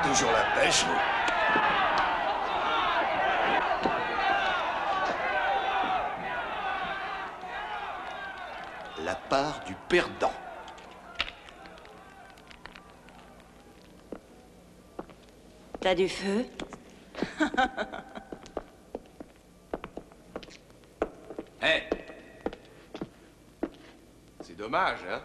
Toujours la pêche, vous. La part du perdant. T'as du feu? Hé! C'est dommage, hein?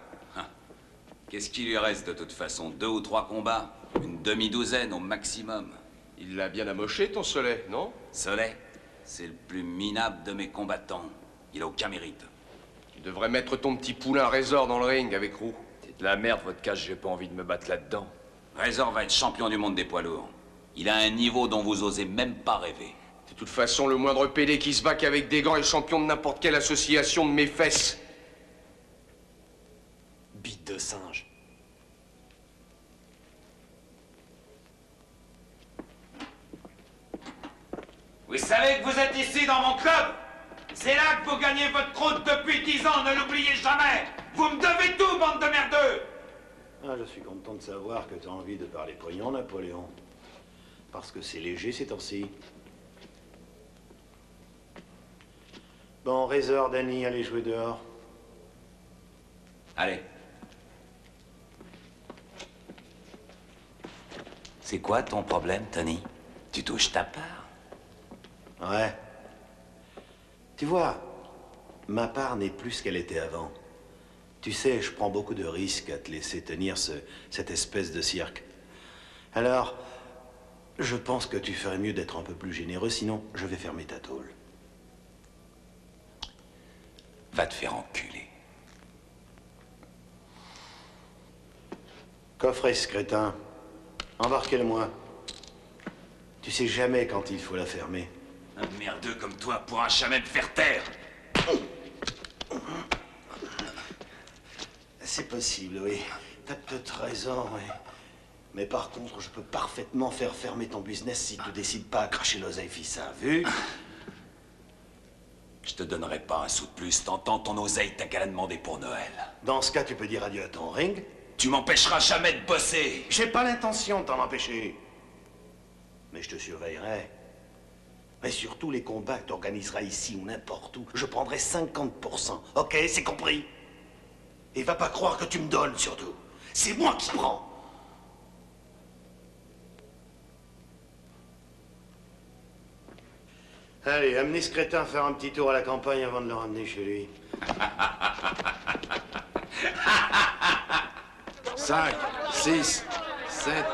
Qu'est-ce qui lui reste de toute façon? 2 ou 3 combats? Une demi-douzaine au maximum. Il l'a bien amoché, ton Soleil, non? Soleil, c'est le plus minable de mes combattants. Il a aucun mérite. Tu devrais mettre ton petit poulain Razor dans le ring avec Roux. C'est de la merde, votre cache, j'ai pas envie de me battre là-dedans. Razor va être champion du monde des poids lourds. Il a un niveau dont vous osez même pas rêver. De toute façon, le moindre pédé qui se bat qu'avec des gants est champion de n'importe quelle association de mes fesses. Bite de singe. Vous savez que vous êtes ici dans mon club? C'est là que vous gagnez votre croûte depuis 10 ans, ne l'oubliez jamais! Vous me devez tout, bande de merdeux! Ah, je suis content de savoir que tu as envie de parler pognon, Napoléon. Parce que c'est léger ces temps-ci. Bon, Razor, Danny, allez jouer dehors. Allez. C'est quoi ton problème, Tony? Tu touches ta part? Ouais. Tu vois, ma part n'est plus ce qu'elle était avant. Tu sais, je prends beaucoup de risques à te laisser tenir cette espèce de cirque. Alors, je pense que tu ferais mieux d'être un peu plus généreux, sinon je vais fermer ta tôle. Va te faire enculer. Coffrez ce crétin. Embarquez-le-moi. Tu sais jamais quand il faut la fermer. Un merdeux comme toi pourra jamais me faire taire. C'est possible, oui. T'as peut-être raison, oui. Mais par contre, je peux parfaitement faire fermer ton business si tu décides pas à cracher l'oseille, fissa. Vu? Je te donnerai pas un sou de plus. T'entends ton oseille, t'as qu'à la demander pour Noël. Dans ce cas, tu peux dire adieu à ton ring. Tu m'empêcheras jamais de bosser. J'ai pas l'intention de t'en empêcher. Mais je te surveillerai. Mais surtout les combats que t'organiseras ici ou n'importe où, je prendrai 50%. Ok, c'est compris? Et va pas croire que tu me donnes, surtout. C'est moi qui prends. Allez, amenez ce crétin faire un petit tour à la campagne avant de le ramener chez lui. 5, 6, 7,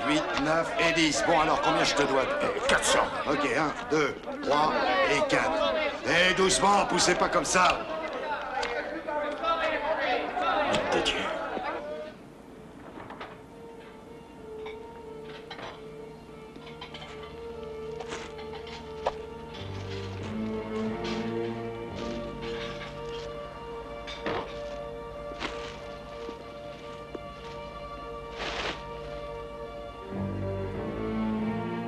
8, 9 et 10. Bon, alors, combien je te dois? 400. Ok, 1, 2, 3 et 4. Eh, doucement, poussez pas comme ça. De Dieu.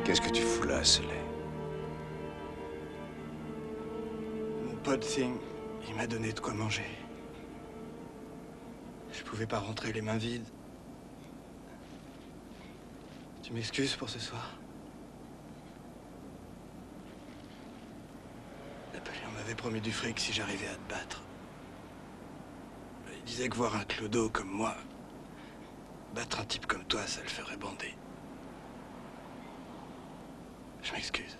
Qu'est-ce que tu fous là, Soleil? Mon pote Thing, il m'a donné de quoi manger. Je pouvais pas rentrer les mains vides. Tu m'excuses pour ce soir? Napoléon m'avait promis du fric si j'arrivais à te battre. Il disait que voir un clodo comme moi, battre un type comme toi, ça le ferait bander. Je m'excuse.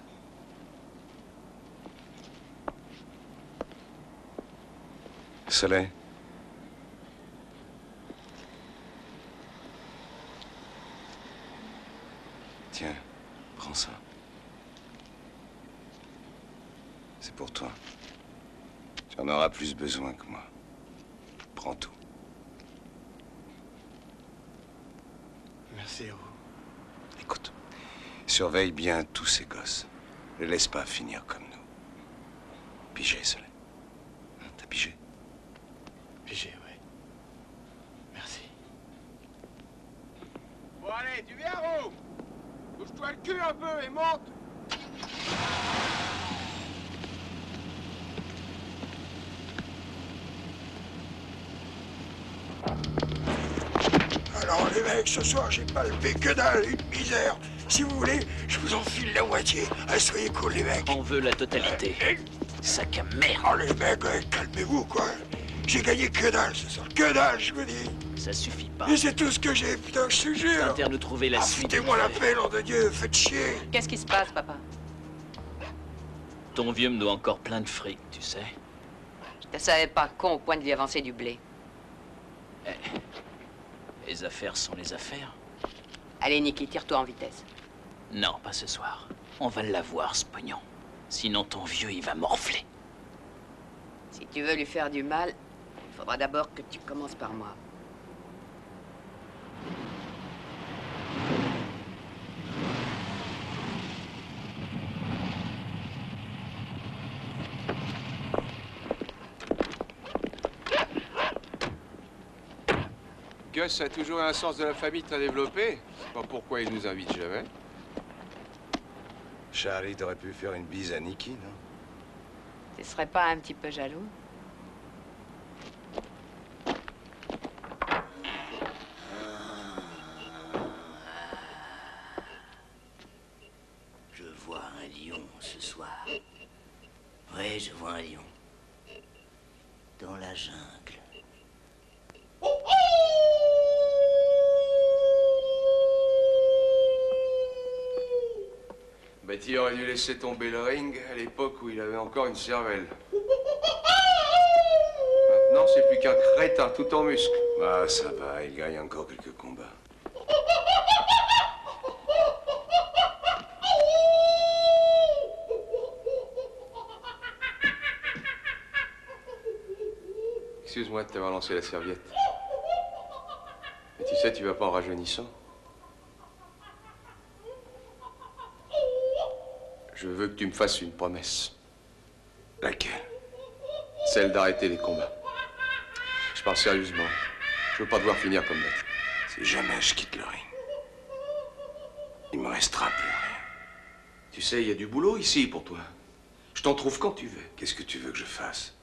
Soleil? Tiens, prends ça. C'est pour toi. Tu en auras plus besoin que moi. Prends tout. Merci, héros. Écoute, surveille bien tous ces gosses. Ne les laisse pas finir comme nous. Pigé, Soleil. Hein, t'as pigé? Pigé, ouais. Merci. Bon, allez, tu viens, Ro? Bouge-toi le cul un peu et monte. Alors les mecs, ce soir j'ai palpé que dalle, une misère. Si vous voulez, je vous en file la moitié. Ah, soyez cool les mecs. On veut la totalité. Sac à merde. Oh les mecs, ouais, calmez-vous quoi. J'ai gagné que dalle ce soir, que dalle je vous dis. Ça suffit pas. Et c'est tout ce que j'ai, putain, je te jure. T'intères de trouver la suite. Foutez-moi la paix, nom de Dieu, faites chier. Qu'est-ce qui se passe, papa? Ton vieux me doit encore plein de fric, tu sais. Je te savais pas con au point de lui avancer du blé. Les affaires sont les affaires. Allez, Nicky, tire-toi en vitesse. Non, pas ce soir. On va l'avoir, ce pognon. Sinon, ton vieux, il va morfler. Si tu veux lui faire du mal, il faudra d'abord que tu commences par moi. Gus a toujours un sens de la famille très développé. Je sais pas pourquoi il nous invite jamais. Charlie, t'aurais pu faire une bise à Nicky, non? Tu serais pas un petit peu jaloux? Je vois un lion ce soir. Oui, je vois un lion. Dans la jungle. Betty aurait dû laisser tomber le ring à l'époque où il avait encore une cervelle. Maintenant, c'est plus qu'un crétin tout en muscles. Bah, ça va, il gagne encore quelques combats. Excuse-moi de t'avoir lancé la serviette. Mais tu sais, tu vas pas en rajeunissant. Je veux que tu me fasses une promesse. Laquelle? Celle d'arrêter les combats. Je parle sérieusement. Je veux pas devoir finir comme bête. Si jamais je quitte le ring, il me restera plus rien. Tu sais, il y a du boulot ici pour toi. Je t'en trouve quand tu veux. Qu'est-ce que tu veux que je fasse?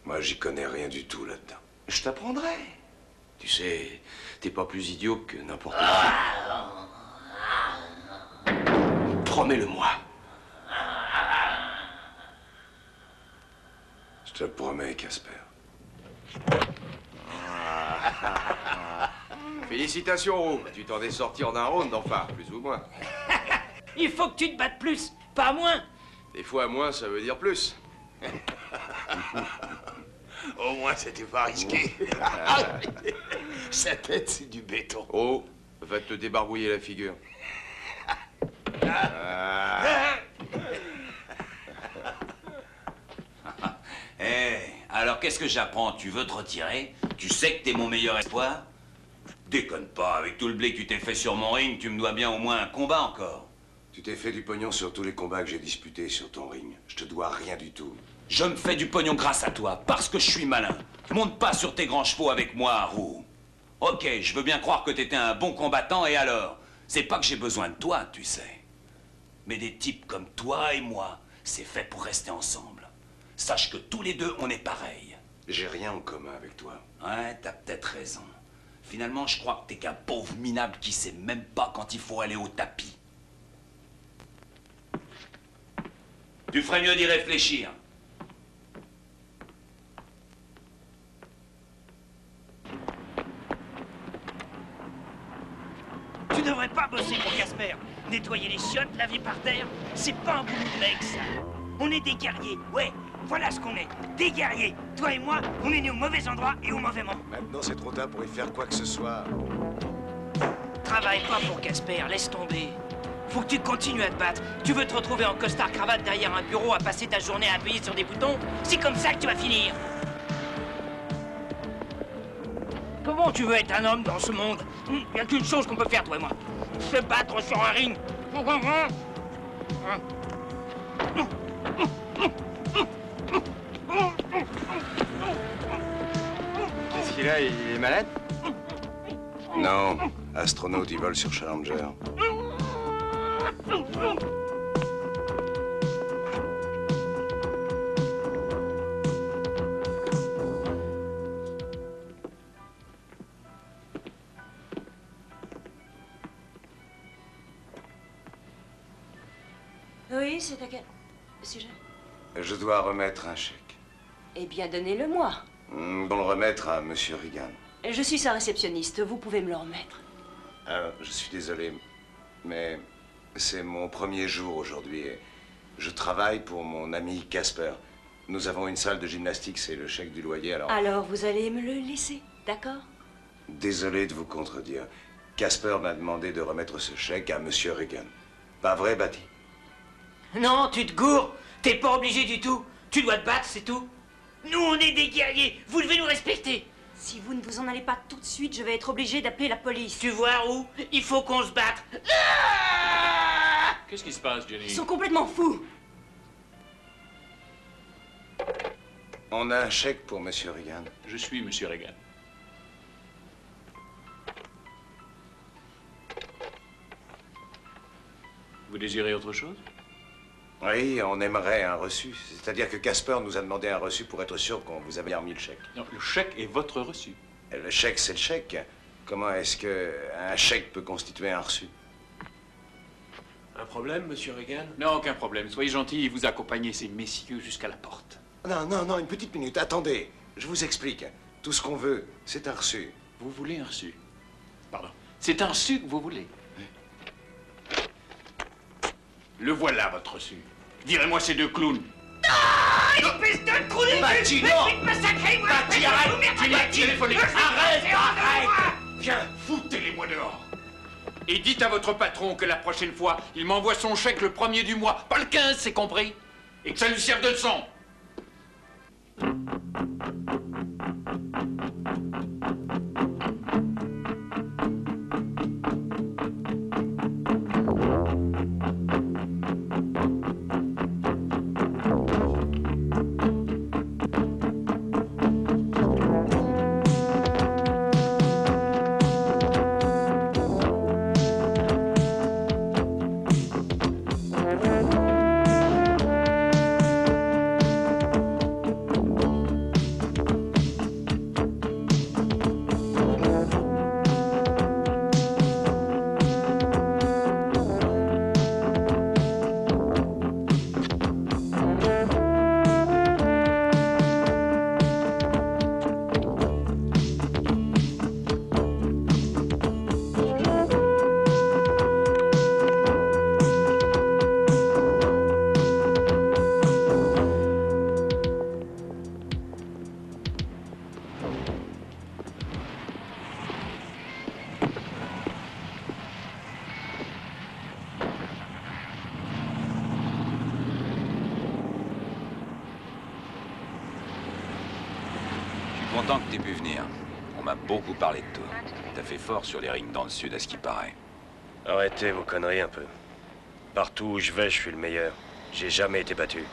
Moi, j'y connais rien du tout là-dedans. Je t'apprendrai. Tu sais, t'es pas plus idiot que n'importe qui. Promets-le-moi. Je te le promets, Casper. Félicitations, Roux. Tu t'en es sorti en un round, enfin, plus ou moins. Il faut que tu te battes plus, pas moins. Des fois, moins, ça veut dire plus. Au moins, c'était pas risqué. Sa tête, c'est du béton. Oh, va te débarbouiller la figure. Alors qu'est-ce que j'apprends? Tu veux te retirer? Tu sais que t'es mon meilleur espoir? Déconne pas, avec tout le blé que tu t'es fait sur mon ring, tu me dois bien au moins un combat encore. Tu t'es fait du pognon sur tous les combats que j'ai disputés sur ton ring. Je te dois rien du tout. Je me fais du pognon grâce à toi, parce que je suis malin. Monte pas sur tes grands chevaux avec moi, Roux. Ok, je veux bien croire que t'étais un bon combattant, et alors? C'est pas que j'ai besoin de toi, tu sais. Mais des types comme toi et moi, c'est fait pour rester ensemble. Sache que tous les deux, on est pareils. J'ai rien en commun avec toi. Ouais, t'as peut-être raison. Finalement, je crois que t'es qu'un pauvre minable qui sait même pas quand il faut aller au tapis. Tu ferais mieux d'y réfléchir. Tu devrais pas bosser pour Casper. Nettoyer les chiottes, laver par terre, c'est pas un boulot de mec, ça. On est des guerriers, ouais, voilà ce qu'on est. Des guerriers. Toi et moi, on est nés au mauvais endroit et au mauvais moment. Maintenant, c'est trop tard pour y faire quoi que ce soit. Travaille pas pour Casper, laisse tomber. Faut que tu continues à te battre. Tu veux te retrouver en costard-cravate derrière un bureau à passer ta journée à appuyer sur des boutons? C'est comme ça que tu vas finir. Comment tu veux être un homme dans ce monde? Y a qu'une chose qu'on peut faire, toi et moi. Se battre sur un ring. Qu'est-ce qu'il a? Il est malade? Non, astronaute, il vole sur Challenger. Oui, c'est à quel sujet? Je dois remettre un chèque. Eh bien, donnez-le-moi. Bon, le remettre à Monsieur Regan. Je suis sa réceptionniste, vous pouvez me le remettre. Je suis désolé, mais c'est mon premier jour aujourd'hui et je travaille pour mon ami Casper. Nous avons une salle de gymnastique, c'est le chèque du loyer, alors... Alors, vous allez me le laisser, d'accord? Désolé de vous contredire. Casper m'a demandé de remettre ce chèque à Monsieur Regan. Pas vrai, Batty? Non, tu te gourres. T'es pas obligé du tout. Tu dois te battre, c'est tout. Nous, on est des guerriers. Vous devez nous respecter. Si vous ne vous en allez pas tout de suite, je vais être obligée d'appeler la police. Tu vois, où il faut qu'on se batte. Qu'est-ce qui se passe, Jenny? Ils sont complètement fous. On a un chèque pour Monsieur Regan. Je suis Monsieur Regan. Vous désirez autre chose? Oui, on aimerait un reçu. C'est-à-dire que Casper nous a demandé un reçu pour être sûr qu'on vous avait remis le chèque. Non, le chèque est votre reçu. Le chèque, c'est le chèque. Comment est-ce qu'un chèque peut constituer un reçu? Un problème, Monsieur Regan? Non, aucun problème. Soyez gentil et vous accompagnez ces messieurs jusqu'à la porte. Non, une petite minute. Attendez, je vous explique. Tout ce qu'on veut, c'est un reçu. Vous voulez un reçu? Pardon. C'est un reçu que vous voulez? Le voilà, votre reçu. Virez-moi ces deux clowns. Ah, espèce de trou de Batty, cul. non. Je vais te massacrer, moi. Batty, arrête. Tu m'as téléphoné. Arrête. Viens, foutez-les-moi dehors. Et dites à votre patron que la prochaine fois, il m'envoie son chèque le 1er du mois, pas le 15, c'est compris? Et que ça lui serve de leçon. Content que t'aies pu venir. On m'a beaucoup parlé de toi. T'as fait fort sur les rings dans le sud, à ce qui paraît. Arrêtez vos conneries un peu. Partout où je vais, je suis le meilleur. J'ai jamais été battu.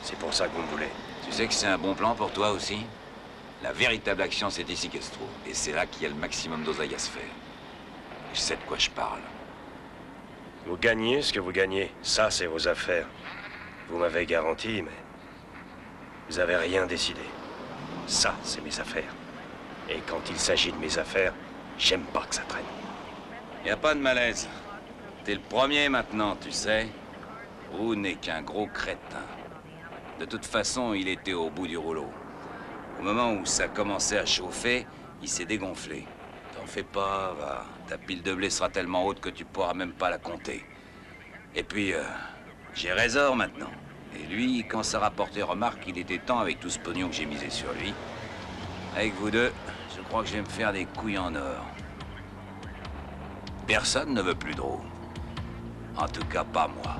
C'est pour ça que vous me voulez. Tu sais que c'est un bon plan pour toi aussi? La véritable action, c'est ici qu'elle se trouve. Et c'est là qu'il y a le maximum d'oseille à se faire. Je sais de quoi je parle. Vous gagnez ce que vous gagnez. Ça, c'est vos affaires. Vous m'avez garanti, mais... vous avez rien décidé. Ça, c'est mes affaires. Et quand il s'agit de mes affaires, j'aime pas que ça traîne. Y a pas de malaise. T'es le premier maintenant, tu sais. Roux n'est qu'un gros crétin. De toute façon, il était au bout du rouleau. Au moment où ça commençait à chauffer, il s'est dégonflé. T'en fais pas, va. Ta pile de blé sera tellement haute que tu pourras même pas la compter. Et puis, j'ai Razor maintenant. Et lui, quand ça rapportait remarque qu'il était temps avec tout ce pognon que j'ai misé sur lui. Avec vous deux, je crois que je vais me faire des couilles en or. Personne ne veut plus de Roux. En tout cas, pas moi.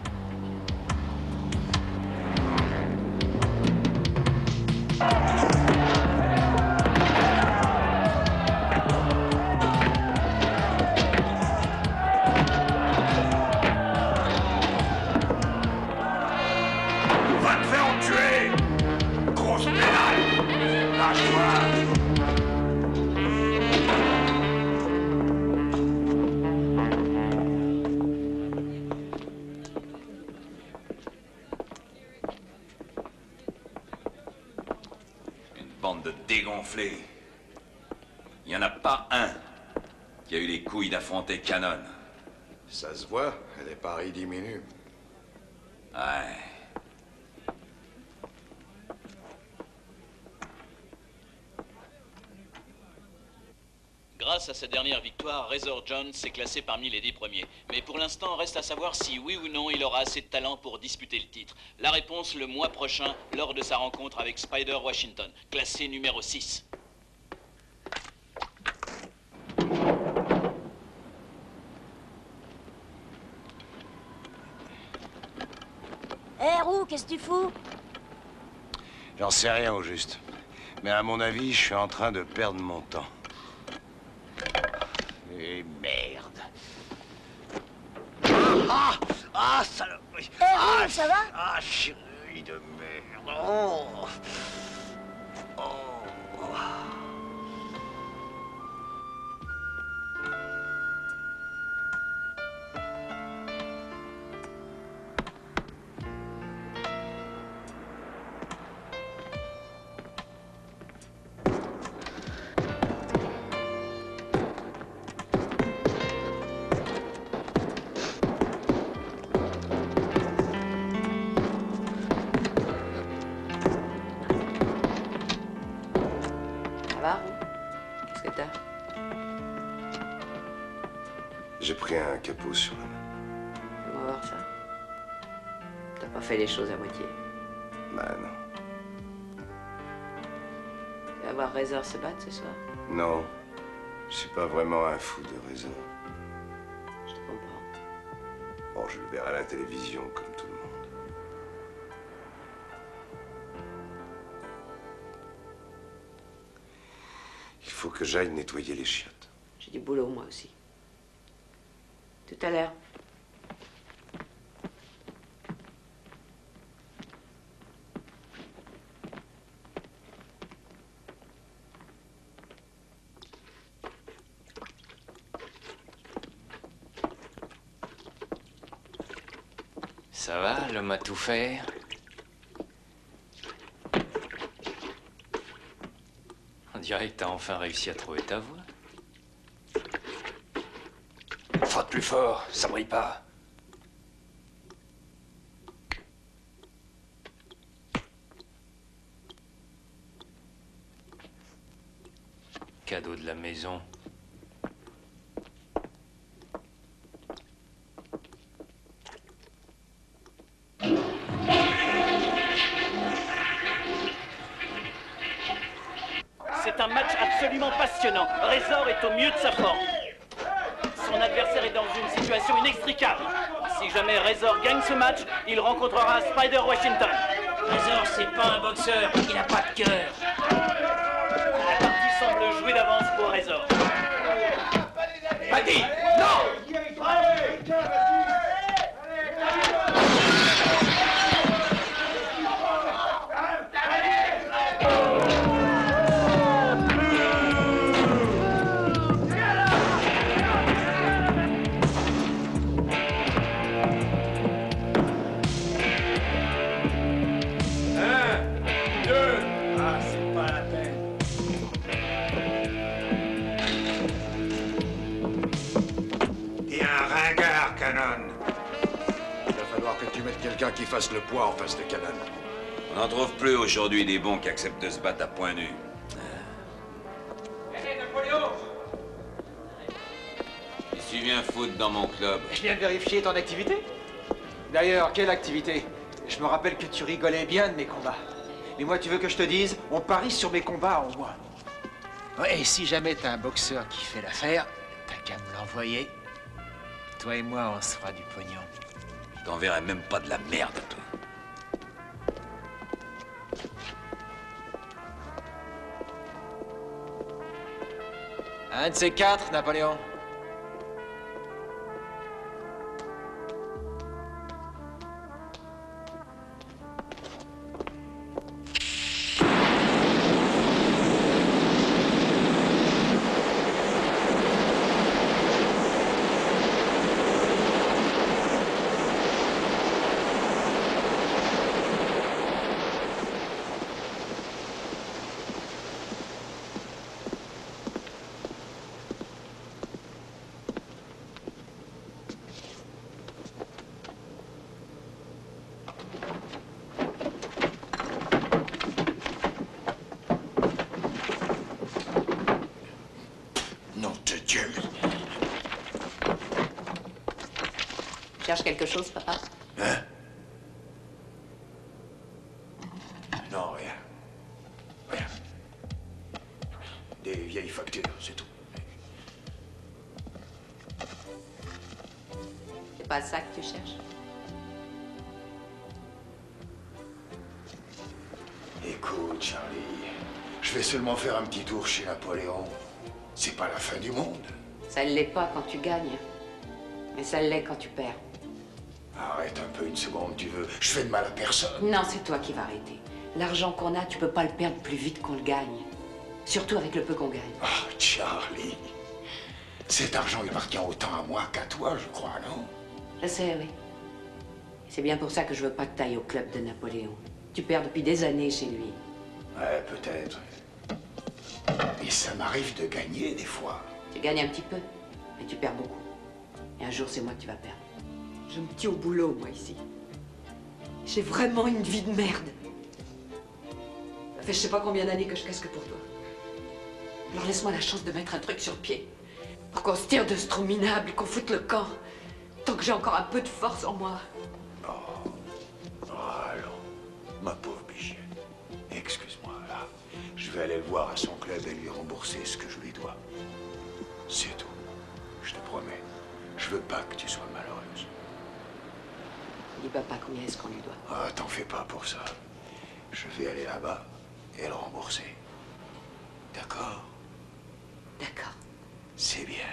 Va te faire entuer! Grosse pénale! Lâche-toi! Bande de dégonflés. Il n'y en a pas un qui a eu les couilles d'affronter Cannon. Ça se voit, elle est pareille diminue. Ouais. Grâce à sa dernière victoire, Razor Jones s'est classé parmi les 10 premiers. Mais pour l'instant, reste à savoir si oui ou non il aura assez de talent pour disputer le titre. La réponse le mois prochain, lors de sa rencontre avec Spider Washington, classé numéro 6. Hé, Roux, qu'est-ce que tu fous? J'en sais rien au juste. Mais à mon avis, je suis en train de perdre mon temps. Et merde. Ah, saloperie. Hé, Roux, ça va? Ah, chérie de merde. Oh. Oh. Qu'est-ce que t'as? J'ai pris un capot sur la main. On va voir ça. T'as pas fait les choses à moitié. Bah non. Tu vas voir Razor se battre ce soir? Non. Je suis pas vraiment un fou de raison. Je te comprends. Bon, je le verrai à la télévision comme tout le monde. Il faut que j'aille nettoyer les chiottes. J'ai du boulot, moi aussi. Tout à l'heure. Ça va, l'homme à tout faire? On dirait que t'as enfin réussi à trouver ta voix. Frotte plus fort, ça brille pas. Cadeau de la maison. C'est un match absolument passionnant. Razor est au mieux de sa forme. Son adversaire est dans une situation inextricable. Si jamais Razor gagne ce match, il rencontrera Spider Washington. Razor, c'est pas un boxeur, il a pas de cœur. Razor. Patty, non! Quelqu'un qui fasse le poids en face de Cannon. On n'en trouve plus aujourd'hui des bons qui acceptent de se battre à point nu. Qu'est-ce que tu viens foutre dans mon club? Je viens de vérifier ton activité. D'ailleurs, quelle activité? Je me rappelle que tu rigolais bien de mes combats. Mais moi, tu veux que je te dise, on parie sur mes combats en moi. Ouais, et si jamais t'as un boxeur qui fait l'affaire, t'as qu'à me l'envoyer. Toi et moi, on se fera du pognon. Je t'enverrai même pas de la merde, toi. Un de ces quatre, Napoléon. Cherche quelque chose, papa? Hein? Non, rien. Rien. Des vieilles factures, c'est tout. C'est pas ça que tu cherches? Écoute, Charlie, je vais seulement faire un petit tour chez Napoléon. C'est pas la fin du monde. Ça ne l'est pas quand tu gagnes. Mais ça l'est quand tu perds. Arrête un peu une seconde, tu veux. Je fais de mal à personne. Non, c'est toi qui vas arrêter. L'argent qu'on a, tu peux pas le perdre plus vite qu'on le gagne. Surtout avec le peu qu'on gagne. Ah, Charlie. Cet argent, il appartient autant à moi qu'à toi, je crois, non? Je sais, oui. C'est bien pour ça que je veux pas que t'ailles au club de Napoléon. Tu perds depuis des années chez lui. Ouais, peut-être. Mais ça m'arrive de gagner, des fois. Tu gagnes un petit peu, mais tu perds beaucoup. Et un jour, c'est moi que tu vas perdre. Je me tiens au boulot, moi, ici. J'ai vraiment une vie de merde. Ça fait je sais pas combien d'années que je casque pour toi. Alors laisse-moi la chance de mettre un truc sur pied. Pour qu'on se tire de ce trou minable, qu'on foute le camp. Tant que j'ai encore un peu de force en moi. Allons, ma pauvre bichette. Excuse-moi, là. Je vais aller le voir à son club et lui rembourser ce que je lui dois. C'est tout. Je te promets. Je veux pas que tu sois malheureuse. Dis papa combien est-ce qu'on lui doit. Ah, t'en fais pas pour ça. Je vais aller là-bas et le rembourser. D'accord? D'accord. C'est bien.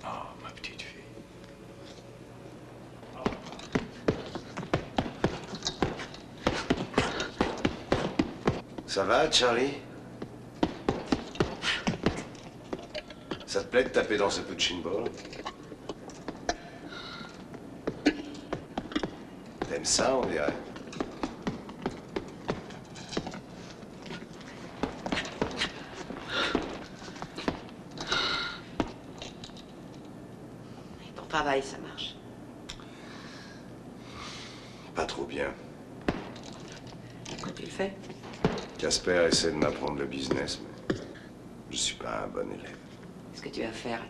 Oh, ma petite fille. Ça va, Charlie? Ça te plaît de taper dans ce punching ball? T'aimes ça, on dirait. Ton travail, ça marche. Pas trop bien. Pourquoi tu le fais? Casper essaie de m'apprendre le business, mais je suis pas un bon élève. Qu'est-ce que tu vas faire, alors?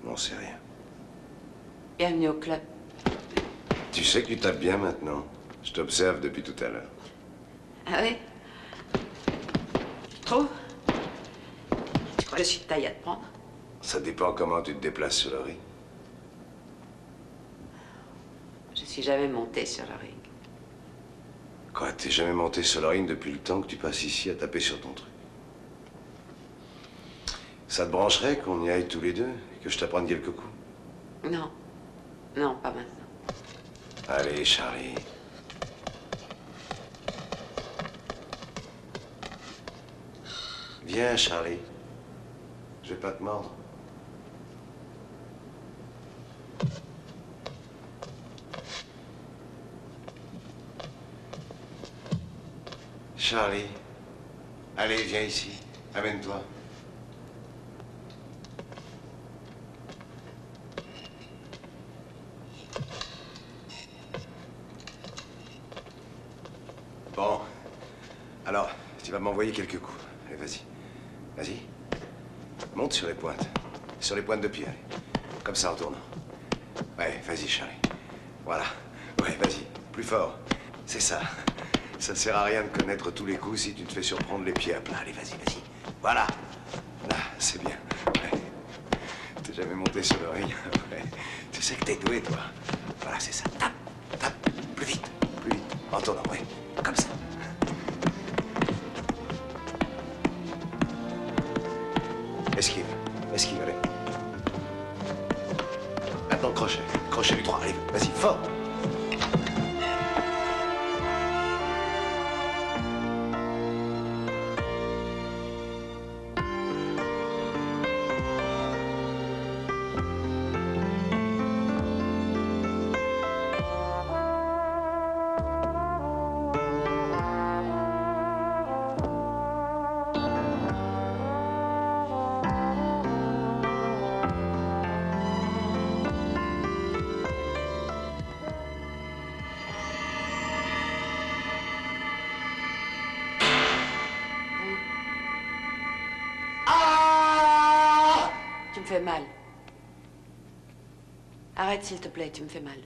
N'en sais rien. Bienvenue au club. Tu sais que tu tapes bien maintenant. Je t'observe depuis tout à l'heure. Ah oui? Tu trouves? Tu crois que je suis de taille à te prendre? Ça dépend comment tu te déplaces sur le ring. Je suis jamais montée sur le ring. Quoi, t'es jamais monté sur le ring depuis le temps que tu passes ici à taper sur ton truc? Ça te brancherait qu'on y aille tous les deux et que je t'apprenne quelques coups? Non. Non, pas maintenant. Allez, Charlie. Viens, Charlie. Je vais pas te mordre. Charlie. Allez, viens ici. Amène-toi. Bon. Alors, tu vas m'envoyer quelques coups. Allez, vas-y. Vas-y. Monte sur les pointes. Sur les pointes de pied, allez. Comme ça, en tournant. Ouais, vas-y, Charlie. Voilà. Ouais, vas-y. Plus fort. C'est ça. Ça sert à rien de connaître tous les coups si tu te fais surprendre les pieds à plat. Allez, vas-y, vas-y. Voilà. Là, c'est bien. Ouais. T'es jamais monté sur le ring. Ouais. Tu sais que t'es doué, toi. Voilà, c'est ça. Tape. Tape. Plus vite. Plus vite. En tournant, ouais. Comme ça. Esquive. Esquive, allez. Maintenant, crochet. Crochet du 3. Allez, vas-y, fort. Tu me fais mal. Arrête, s'il te plaît, tu me fais mal.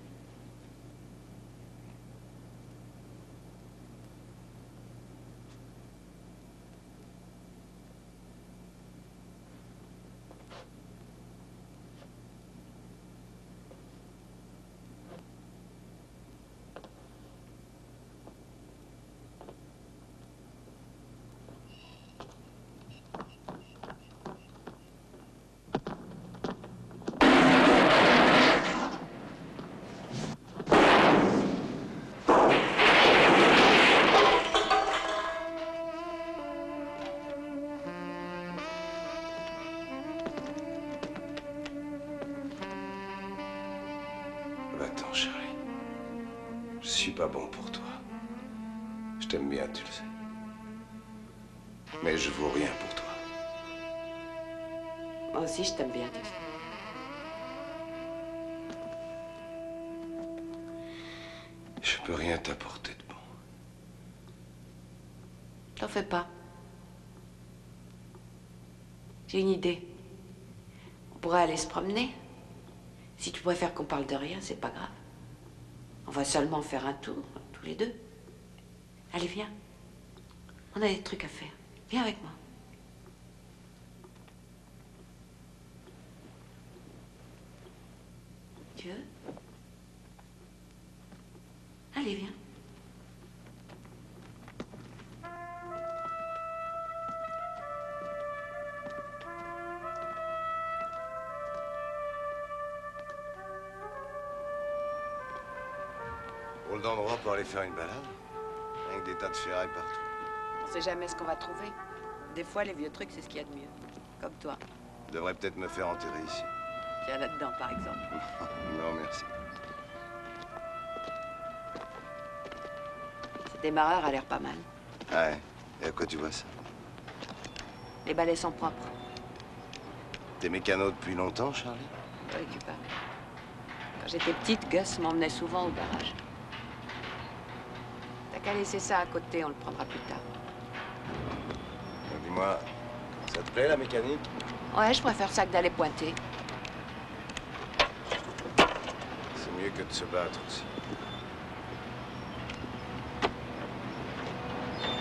Va-t'en, Charlie. Je suis pas bon pour toi. Je t'aime bien, tu le sais. Mais je vaux rien pour toi. Moi aussi, je t'aime bien, tu sais. Je peux rien t'apporter de bon. T'en fais pas. J'ai une idée. On pourrait aller se promener. Si tu préfères qu'on parle de rien, c'est pas grave. On va seulement faire un tour, tous les deux. Allez, viens. On a des trucs à faire. Viens avec moi. Tu veux? Allez, viens. Drôle d'endroit pour aller faire une balade. Avec des tas de ferrailles partout. On sait jamais ce qu'on va trouver. Des fois, les vieux trucs, c'est ce qu'il y a de mieux. Comme toi. Je devrais peut-être me faire enterrer ici. Tiens, là-dedans, par exemple. Non, merci. Ce démarreur a l'air pas mal. Ouais. Et à quoi tu vois ça? Les balais sont propres. T'es mécano depuis longtemps, Charlie? Oui, tu parles. Quand j'étais petite, Gus m'emmenait souvent au garage. T'as qu'à laisser ça à côté, on le prendra plus tard. Dis-moi, ça te plaît la mécanique? Ouais, je préfère ça que d'aller pointer. C'est mieux que de se battre aussi.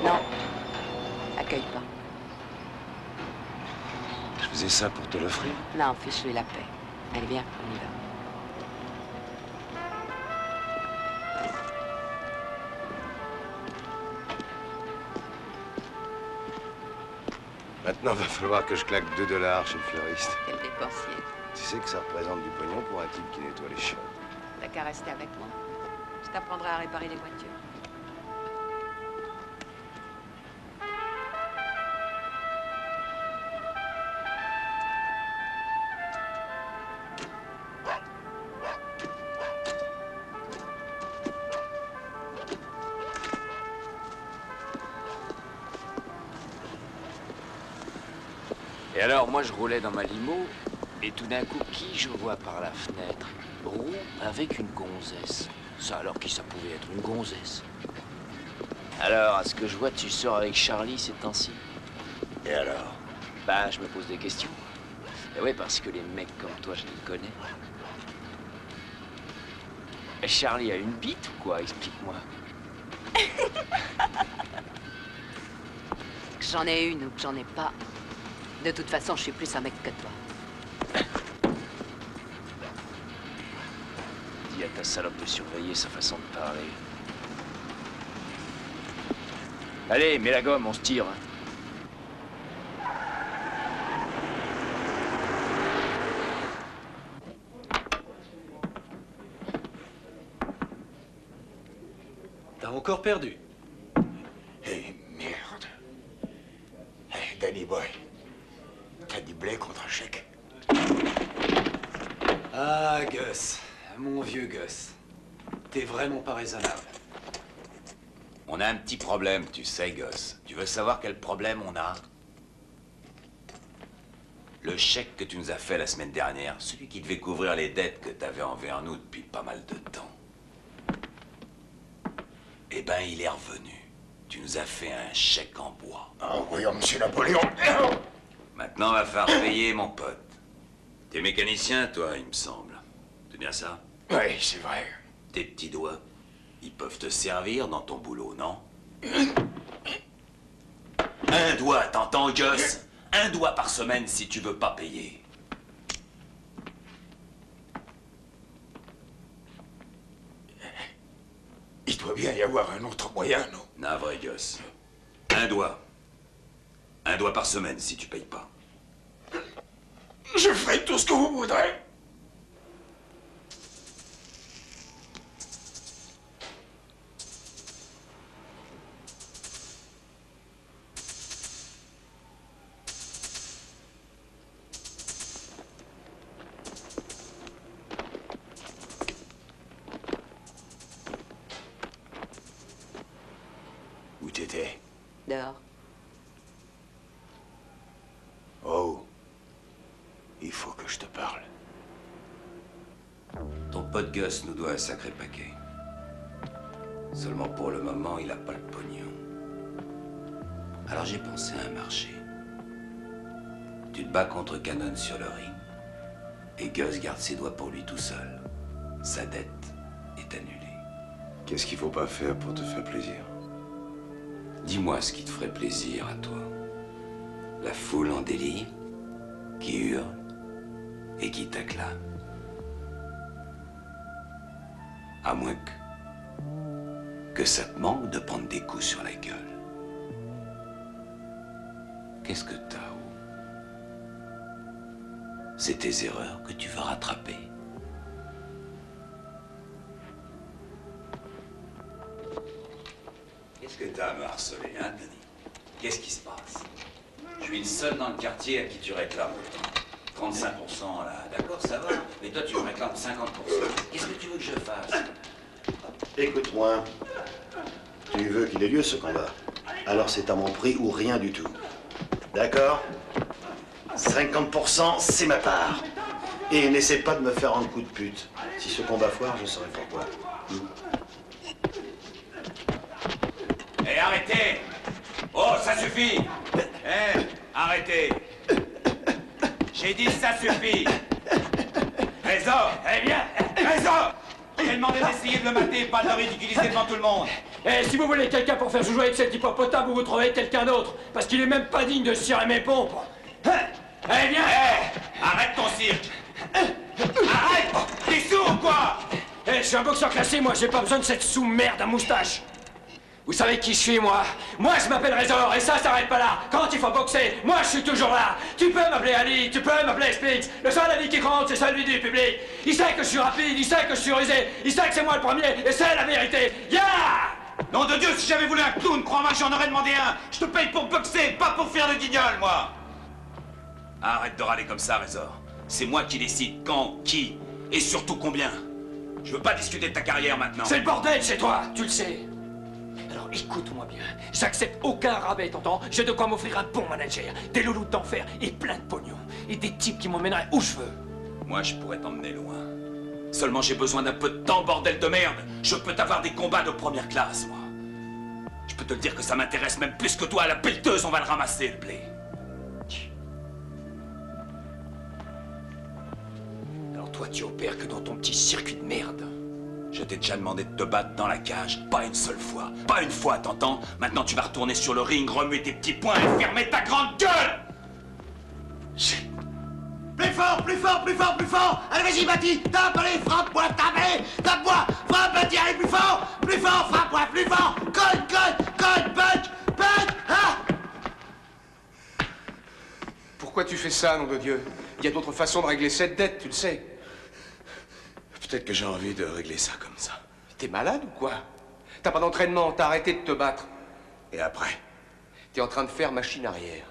Non, accueille pas. Je faisais ça pour te l'offrir? Non, fiche-lui la paix. Allez, viens, on y va. Maintenant, va falloir que je claque 2 $ chez le fleuriste. Quel dépensier. Tu sais que ça représente du pognon pour un type qui nettoie les chiottes. T'as qu'à rester avec moi. Je t'apprendrai à réparer les voitures. Et alors, moi, je roulais dans ma limo, et tout d'un coup, qui je vois par la fenêtre? Roux avec une gonzesse. Ça, alors, qui ça pouvait être une gonzesse? Alors, à ce que je vois, tu sors avec Charlie ces temps-ci? Et alors? Bah, je me pose des questions. Et ouais, parce que les mecs comme toi, je les connais. Et Charlie a une bite ou quoi? Explique-moi. Que j'en ai une ou que j'en ai pas. De toute façon, je suis plus un mec que toi. Dis à ta salope de surveiller sa façon de parler. Allez, mets la gomme, on se tire. T'as encore perdu. Eh, merde. Eh, Danny Boy. T'as dit blé contre un chèque. Ah, Gus. Mon vieux Gus. T'es vraiment pas raisonnable. On a un petit problème, tu sais, Gus. Tu veux savoir quel problème on a? Le chèque que tu nous as fait la semaine dernière, celui qui devait couvrir les dettes que t'avais envers nous depuis pas mal de temps. Eh ben, il est revenu. Tu nous as fait un chèque en bois. Oh, voyons, monsieur Napoléon. Maintenant, va falloir payer, mon pote. T'es mécanicien, toi, il me semble. C'est bien ça? Oui, c'est vrai. Tes petits doigts, ils peuvent te servir dans ton boulot, non? Un doigt, t'entends, Gus? Un doigt par semaine si tu veux pas payer. Il doit bien y avoir un autre moyen, non? Navré, Gus. Un doigt. Un doigt par semaine si tu payes pas. Je ferai tout ce que vous voudrez. Où t'étais? Dehors. Oh. Il faut que je te parle. Ton pote Gus nous doit un sacré paquet. Seulement pour le moment, il a pas le pognon. Alors j'ai pensé à un marché. Tu te bats contre Cannon sur le ring, et Gus garde ses doigts pour lui tout seul. Sa dette est annulée. Qu'est-ce qu'il faut pas faire pour te faire plaisir? Dis-moi ce qui te ferait plaisir à toi. La foule en délire, qui hurle et qui t'acclame. À moins que ça te manque de prendre des coups sur la gueule. Qu'est-ce que t'as, oh? C'est tes erreurs que tu veux rattraper. Qu'est-ce que t'as à me harceler, hein, Denis? Qu'est-ce qui se passe? Je suis le seul dans le quartier à qui tu réclames autant. 35% là, d'accord, ça va. Mais toi, tu me réclames 50%. Qu'est-ce que tu veux que je fasse? Écoute-moi. Tu veux qu'il ait lieu, ce combat? Alors c'est à mon prix ou rien du tout. D'accord? 50%, c'est ma part. Et n'essaie pas de me faire un coup de pute. Si ce combat foire, je saurai pourquoi. Hé, arrêtez! Oh, ça suffit! Hé, arrêtez! J'ai dit ça suffit! Trésor! Eh bien, Trésor! J'ai demandé d'essayer de le mater, pas de le ridiculiser devant tout le monde! Et si vous voulez quelqu'un pour faire jouer avec cet hippopotame, vous trouverez quelqu'un d'autre, parce qu'il est même pas digne de cirer mes pompes! Eh bien! Arrête ton cirque! Arrête! T'es sourd ou quoi? Je suis un boxeur classé, moi, j'ai pas besoin de cette sous-merde à moustache! Vous savez qui je suis, moi? Moi, je m'appelle Razor, et ça s'arrête pas là. Quand il faut boxer, moi, je suis toujours là. Tu peux m'appeler Ali, tu peux m'appeler Spitz. Le seul avis qui compte, c'est celui du public. Il sait que je suis rapide, il sait que je suis rusé, il sait que c'est moi le premier, et c'est la vérité. Yeah! Nom de Dieu, si j'avais voulu un clown, crois-moi, j'en aurais demandé un. Je te paye pour boxer, pas pour faire le guignol, moi. Arrête de râler comme ça, Razor. C'est moi qui décide quand, qui, et surtout combien. Je veux pas discuter de ta carrière maintenant. C'est le bordel chez toi, tu le sais. Alors écoute-moi bien, j'accepte aucun rabais, t'entends? J'ai de quoi m'offrir un bon manager, des louloutes d'enfer et plein de pognon. Et des types qui m'emmèneraient où je veux. Moi, je pourrais t'emmener loin. Seulement, j'ai besoin d'un peu de temps, bordel de merde. Je peux t'avoir des combats de première classe, moi. Je peux te le dire que ça m'intéresse même plus que toi. La pelleteuse, on va le ramasser, le blé. Alors toi, tu opères que dans ton petit circuit de merde. Je t'ai déjà demandé de te battre dans la cage, pas une seule fois. Pas une fois, t'entends? Maintenant, tu vas retourner sur le ring, remuer tes petits poings et fermer ta grande gueule! Plus fort, plus fort, plus fort, plus fort! Allez, vas-y, Bati! Tape, allez, frappe-moi, tape-moi! Frappe, Bati, allez, plus fort, frappe-moi, plus fort! Cogne, punch, ah! Pourquoi tu fais ça, nom de Dieu? Il y a d'autres façons de régler cette dette, tu le sais. Peut-être que j'ai envie de régler ça comme ça. T'es malade ou quoi? T'as pas d'entraînement, t'as arrêté de te battre. Et après? T'es en train de faire machine arrière.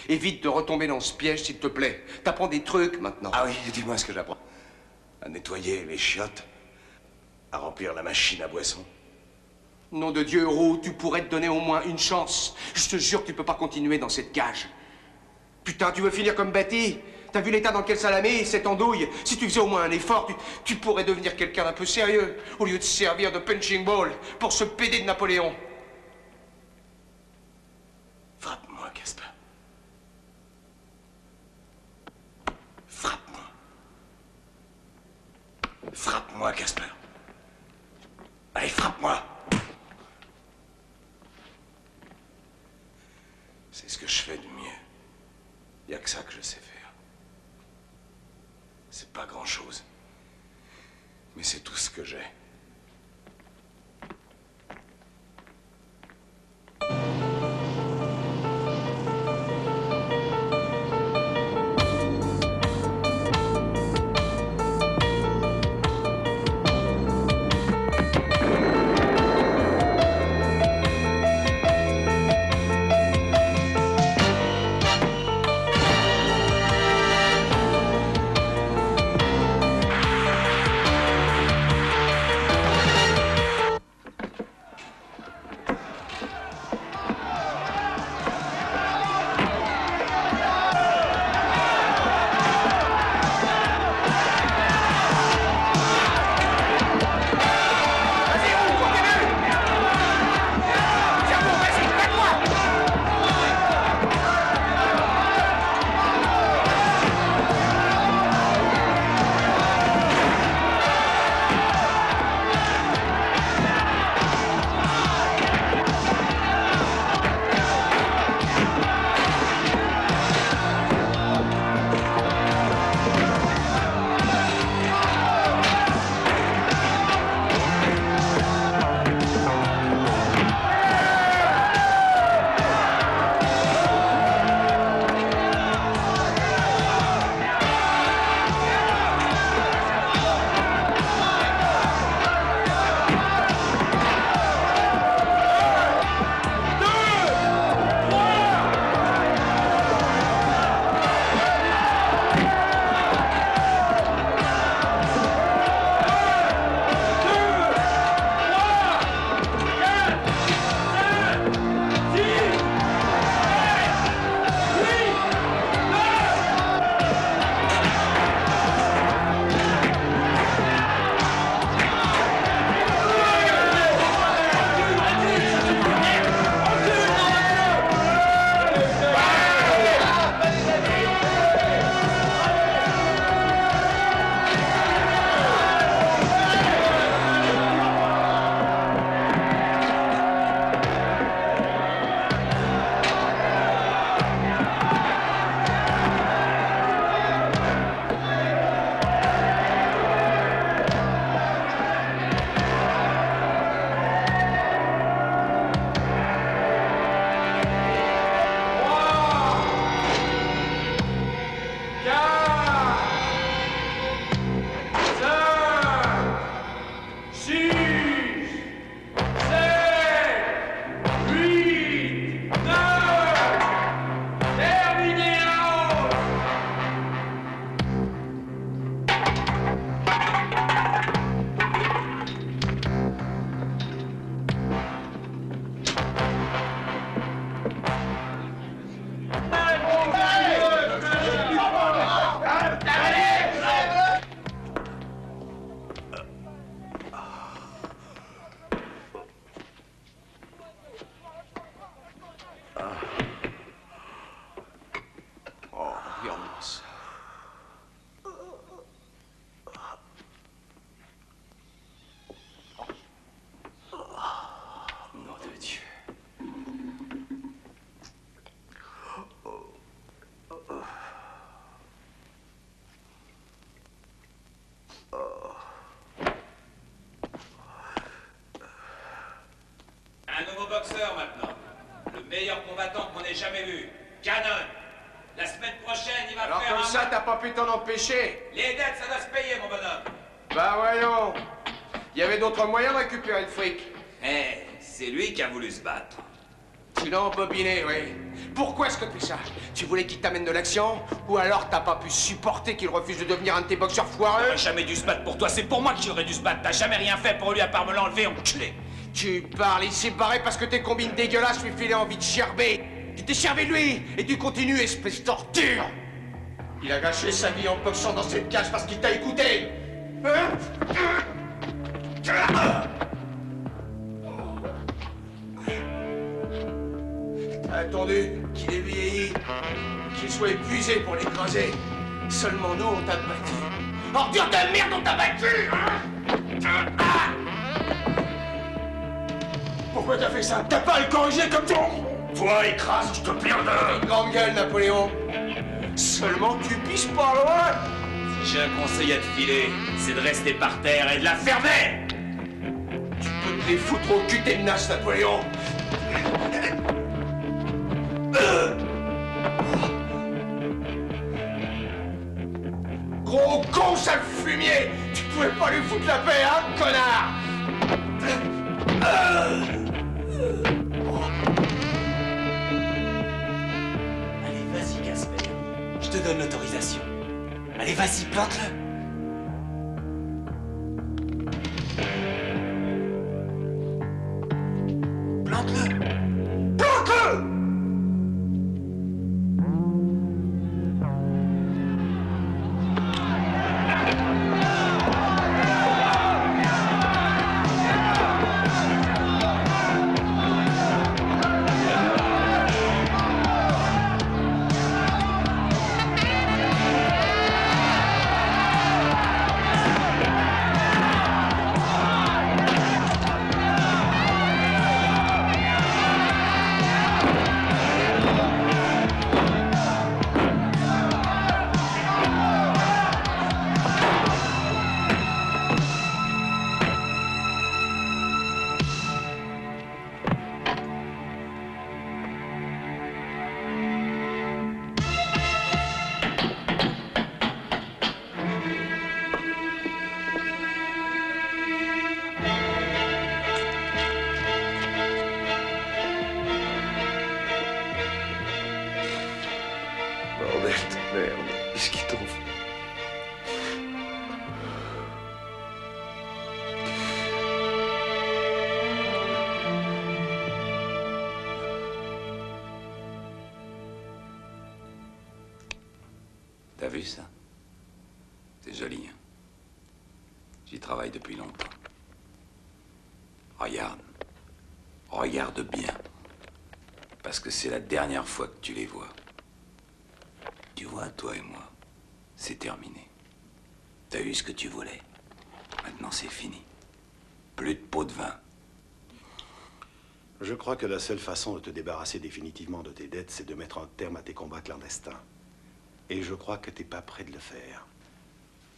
Évite de retomber dans ce piège, s'il te plaît. T'apprends des trucs, maintenant. Ah oui, dis-moi ce que j'apprends. À nettoyer les chiottes, à remplir la machine à boisson. Nom de Dieu, Roux, tu pourrais te donner au moins une chance. Je te jure que tu peux pas continuer dans cette cage. Putain, tu veux finir comme Betty? T'as vu l'état dans lequel ça l'a mis, cette andouille? Si tu faisais au moins un effort, tu pourrais devenir quelqu'un d'un peu sérieux, au lieu de servir de punching ball pour ce PD de Napoléon. Frappe-moi, Casper. Frappe-moi. Frappe-moi, Casper. Allez, frappe-moi. C'est ce que je fais de mieux. Y a que ça que je sais faire. C'est pas grand-chose. Mais c'est tout ce que j'ai. chance. Nom de Dieu. Un nouveau boxeur maintenant. Le meilleur combattant qu'on ait jamais vu. Cannon. La semaine prochaine, il va Alors faire comme un... ça, t'as pas pu t'en empêcher? Les dettes, ça doit se payer, mon bonhomme. Bah voyons. Il y avait d'autres moyens de récupérer le fric. Eh, c'est lui qui a voulu se battre. Tu l'as embobiné, oui. Pourquoi est-ce que tu fais ça? Tu voulais qu'il t'amène de l'action? Ou alors t'as pas pu supporter qu'il refuse de devenir un de tes boxeurs foireux? J'aurais jamais dû se battre pour toi, c'est pour moi qu'il aurait dû se battre. T'as jamais rien fait pour lui à part me l'enlever, enculé. Tu parles, il s'est barré parce que tes combines dégueulasses lui filaient envie de gerber. Tu t'es servi de lui et tu continues, espèce de torture. Il a gâché sa vie en boxant dans cette cage parce qu'il t'a écouté. T'as attendu qu'il ait vieilli, qu'il soit épuisé pour l'écraser. Seulement nous, on t'a battu. Ordure de merde, on t'a battu, hein? Pourquoi t'as fait ça? T'as pas à le corriger comme ton... Toi, écrase, je te perde. Une grande gueule, Napoléon. Seulement tu piches pas loin. Si j'ai un conseil à te filer, c'est de rester par terre et de la fermer. Tu peux te les foutre au cul tes menaces, Napoléon. Gros con, sale fumier. Tu pouvais pas lui foutre la paix, hein, connard. Allez, vas-y, Casper. Je te donne l'autorisation. Allez, vas-y, plante-le. Plante-le. Plante-le. Bordel de merde, qu'est-ce qui tombe? T'as vu ça? C'est joli, hein? J'y travaille depuis longtemps. Regarde. Regarde bien. Parce que c'est la dernière fois que tu les vois. Tu vois, toi et moi, c'est terminé. T'as eu ce que tu voulais. Maintenant, c'est fini. Plus de pot de vin. Je crois que la seule façon de te débarrasser définitivement de tes dettes, c'est de mettre un terme à tes combats clandestins. Et je crois que t'es pas prêt de le faire.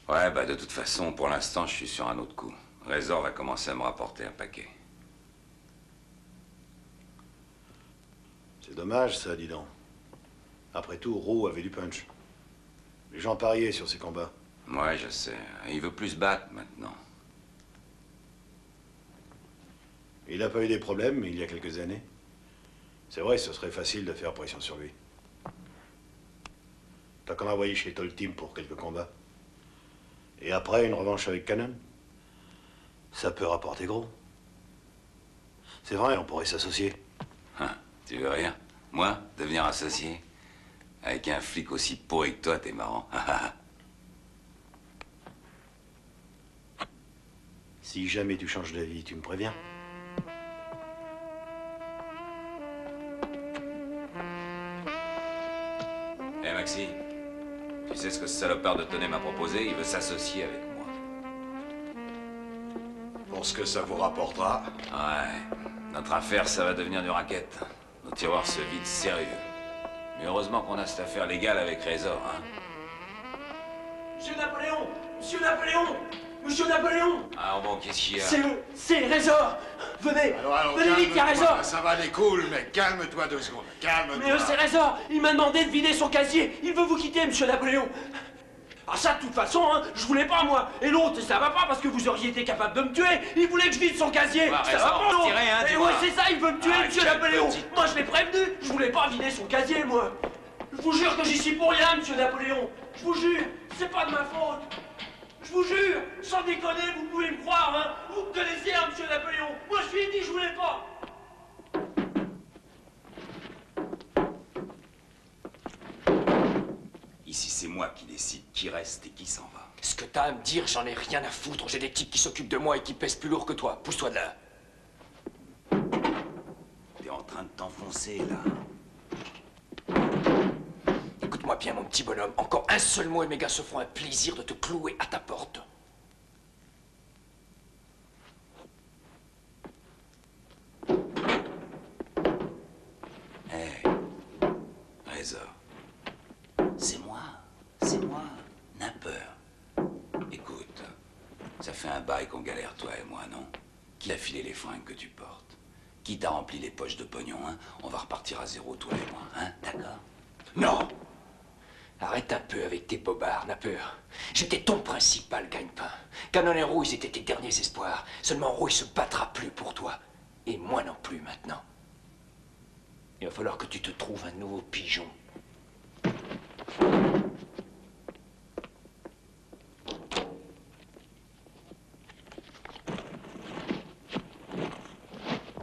Ouais, bah de toute façon, pour l'instant, je suis sur un autre coup. Résor va commencer à me rapporter un paquet. C'est dommage, ça, dis donc. Après tout, Roux avait du punch. Les gens pariaient sur ses combats. Ouais, je sais. Il veut plus se battre, maintenant. Il n'a pas eu des problèmes, il y a quelques années. C'est vrai, ce serait facile de faire pression sur lui. T'as qu'à l'envoyer chez Toltim pour quelques combats. Et après, une revanche avec Cannon. Ça peut rapporter gros. C'est vrai, on pourrait s'associer. Hein, tu veux rien? Moi, devenir associé? Avec un flic aussi pourri que toi, t'es marrant. Si jamais tu changes d'avis, tu me préviens. Eh, Maxi, Tu sais ce que ce salopard de Tonnet m'a proposé? Il veut s'associer avec moi. Pour ce que ça vous rapportera? Ouais. Notre affaire, ça va devenir du racket. Nos tiroirs se vident sérieux. Mais heureusement qu'on a cette affaire légale avec Résor, hein. Monsieur Napoléon! Monsieur Napoléon! Monsieur Napoléon! Ah bon, qu'est-ce qu'il y a? C'est Résor! Venez! Alors, Venez vite, il y a calme-toi, Résor! ça va aller cool, mais calme-toi 2 secondes. Calme-toi. Mais c'est Résor! Il m'a demandé de vider son casier! Il veut vous quitter, monsieur Napoléon! Ah ça, de toute façon, hein, je voulais pas, moi! Et l'autre, ça va pas parce que vous auriez été capable de me tuer! Il voulait que je vide son casier! Ouais, ça Résor, va pas, l'autre! tirez, hein, Et tu ouais, vois. c'est ça, il veut me tuer, Ah, monsieur quelle Napoléon! petite- Moi, je l'ai prévenu! Je voulais pas vider son casier, moi! Je vous jure que j'y suis pour rien, monsieur Napoléon! Je vous jure! C'est pas de ma faute! Je vous jure! Sans déconner, vous pouvez me croire, hein! Vous me connaissez, hein, monsieur Napoléon! Moi, je lui ai dit, je voulais pas! Ici, c'est moi qui décide qui reste et qui s'en va. Ce que t'as à me dire, j'en ai rien à foutre. J'ai des types qui s'occupent de moi et qui pèsent plus lourd que toi. Pousse-toi de là. T'es en train de t'enfoncer, là. Écoute-moi bien, mon petit bonhomme. Encore un seul mot et mes gars se feront un plaisir de te clouer à ta porte. Hé, Résor. C'est moi. N'aie peur. Écoute, ça fait un bail qu'on galère, toi et moi, non? Qui a filé les fringues que tu portes? Qui t'a rempli les poches de pognon, hein? On va repartir à zéro, toi et moi, hein? D'accord? Non! Arrête un peu avec tes bobards, n'a peur. J'étais ton principal gagne-pain. Canon et Roux, ils étaient tes derniers espoirs. Seulement Roux, il se battra plus pour toi. Et moi non plus maintenant. Il va falloir que tu te trouves un nouveau pigeon.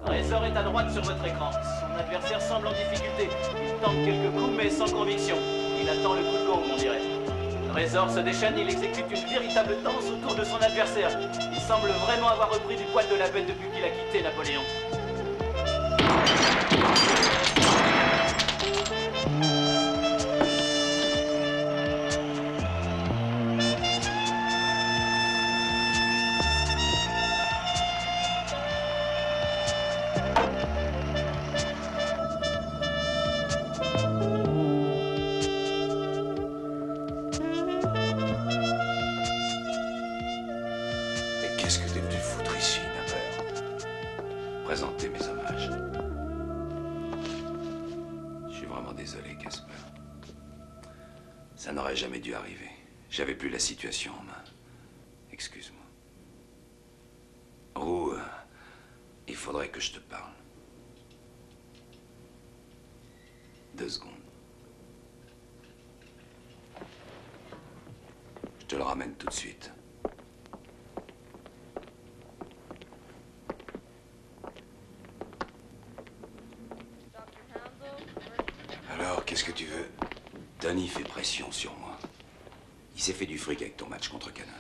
Résor est à droite sur votre écran. Son adversaire semble en difficulté. Il tente quelques coups, mais sans conviction. Il attend le coup de gong, on dirait. Résor se déchaîne, il exécute une véritable danse autour de son adversaire. Il semble vraiment avoir repris du poil de la bête depuis qu'il a quitté Napoléon. Mais qu'est-ce que t'es venu foutre ici, Napper? Présenter mes hommages. Je suis vraiment désolé, Casper. Ça n'aurait jamais dû arriver. J'avais plus la situation en main. Excuse-moi. Roux, il faudrait que je te parle. 2 secondes. Je te le ramène tout de suite. Alors, qu'est-ce que tu veux? Tony fait pression sur moi. Il s'est fait du fric avec ton match contre Cannon.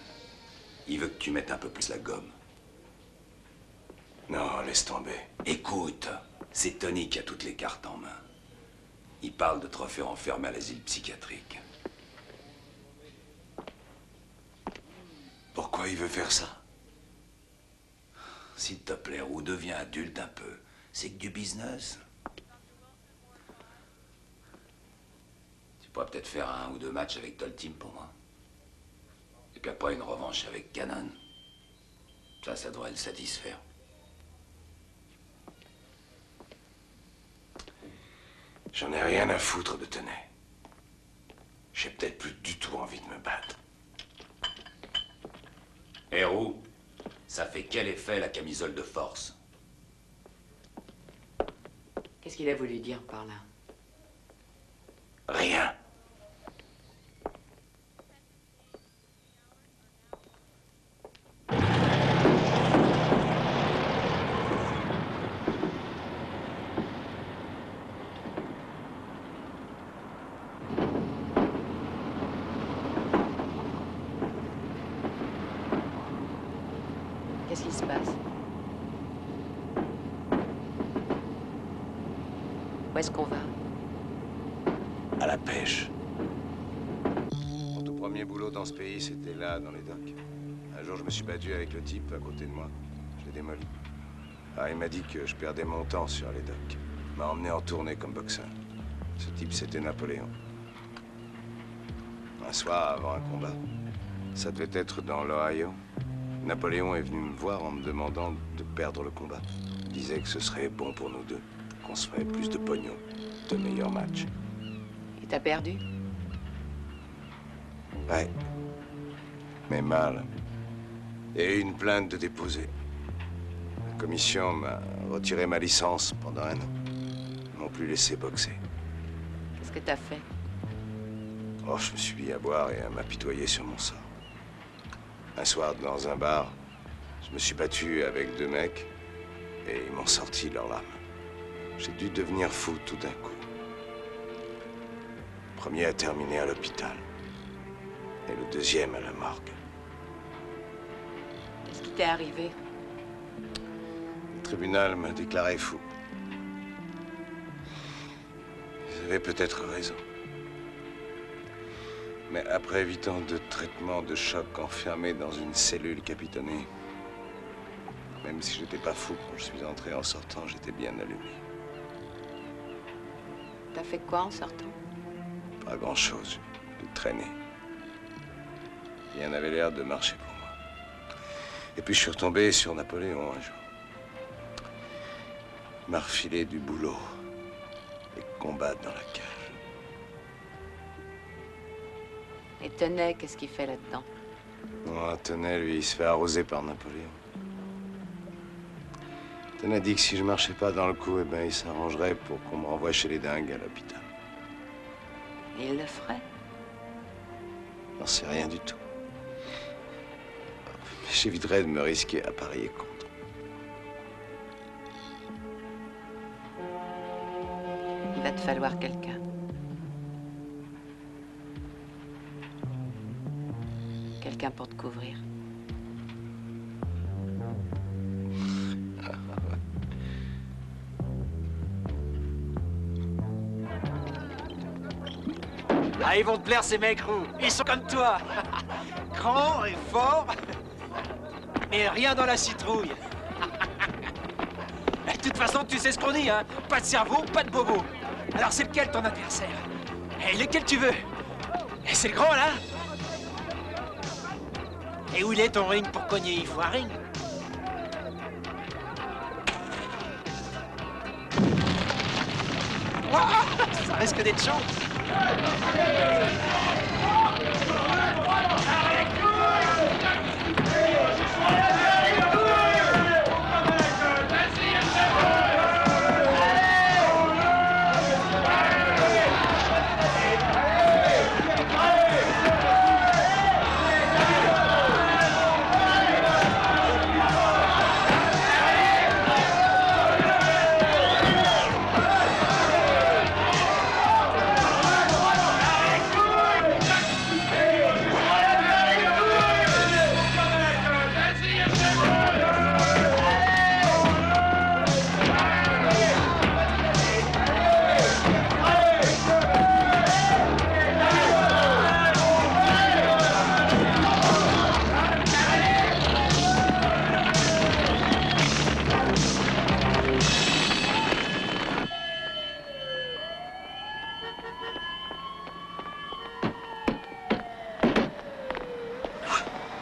Il veut que tu mettes un peu plus la gomme. Non, laisse tomber. Écoute, c'est Tony qui a toutes les cartes en main. Il parle de te refaire enfermer à l'asile psychiatrique. Pourquoi il veut faire ça? S'il te plaît, Roux, deviens adulte un peu. C'est que du business. Tu pourrais peut-être faire 1 ou 2 matchs avec Tolteam pour moi. Et puis après, une revanche avec Cannon. Ça devrait le satisfaire. J'en ai rien à foutre de Tonnet. J'ai peut-être plus du tout envie de me battre. Et Roux, ça fait quel effet la camisole de force? Qu'est-ce qu'il a voulu dire par là? Rien. Qu'est-ce qui se passe? Où est-ce qu'on va? À la pêche. premier boulot dans ce pays, c'était là, dans les docks. Un jour, je me suis battu avec le type à côté de moi. Je l'ai démoli. Ah, il m'a dit que je perdais mon temps sur les docks. Il m'a emmené en tournée comme boxeur. Ce type, c'était Napoléon. Un soir, avant un combat, ça devait être dans l'Ohio, Napoléon est venu me voir en me demandant de perdre le combat. Il disait que ce serait bon pour nous deux, qu'on se ferait plus de pognon, de meilleurs matchs. Et t'as perdu? Ouais. Mais mal. Il y a eu une plainte de déposer. La commission m'a retiré ma licence pendant 1 an. Ils m'ont plus laissé boxer. Qu'est-ce que t'as fait? Oh, je me suis mis à boire et à m'apitoyer sur mon sort. Un soir, dans un bar, je me suis battu avec 2 mecs et ils m'ont sorti leur lame. J'ai dû devenir fou tout d'un coup. Le premier a terminé à l'hôpital et le deuxième à la morgue. Qu'est-ce qui t'est arrivé? Le tribunal m'a déclaré fou. Ils avaient peut-être raison. Mais après 8 ans de traitement de choc enfermé dans une cellule capitonnée, même si j'étais pas fou quand je suis entré, en sortant, j'étais bien allumé. T'as fait quoi en sortant? Pas grand-chose. J'ai traîné. Rien n'avait l'air de marcher pour moi. Et puis je suis retombé sur Napoléon un jour. Il m'a refilé du boulot et combattre dans la cage. Et Tenay, qu'est-ce qu'il fait là-dedans? Oh, Tenay, lui, il se fait arroser par Napoléon. Tenay dit que si je marchais pas dans le coup, eh ben, il s'arrangerait pour qu'on me renvoie chez les dingues à l'hôpital. Et il le ferait? J'en sais rien du tout. J'éviterais de me risquer à parier contre. Il va te falloir quelqu'un. Quelqu'un pour te couvrir. Ah, ils vont te plaire, ces mecs roux. Ils sont comme toi. Grands et forts. Mais rien dans la citrouille. De toute façon, tu sais ce qu'on dit, hein. Pas de cerveau, pas de bobo. Alors, c'est lequel ton adversaire? Et lequel tu veux? Et c'est le grand, là? Et où il est ton ring pour cogner? Il faut un ring. Oh, ça risque d'être chaud.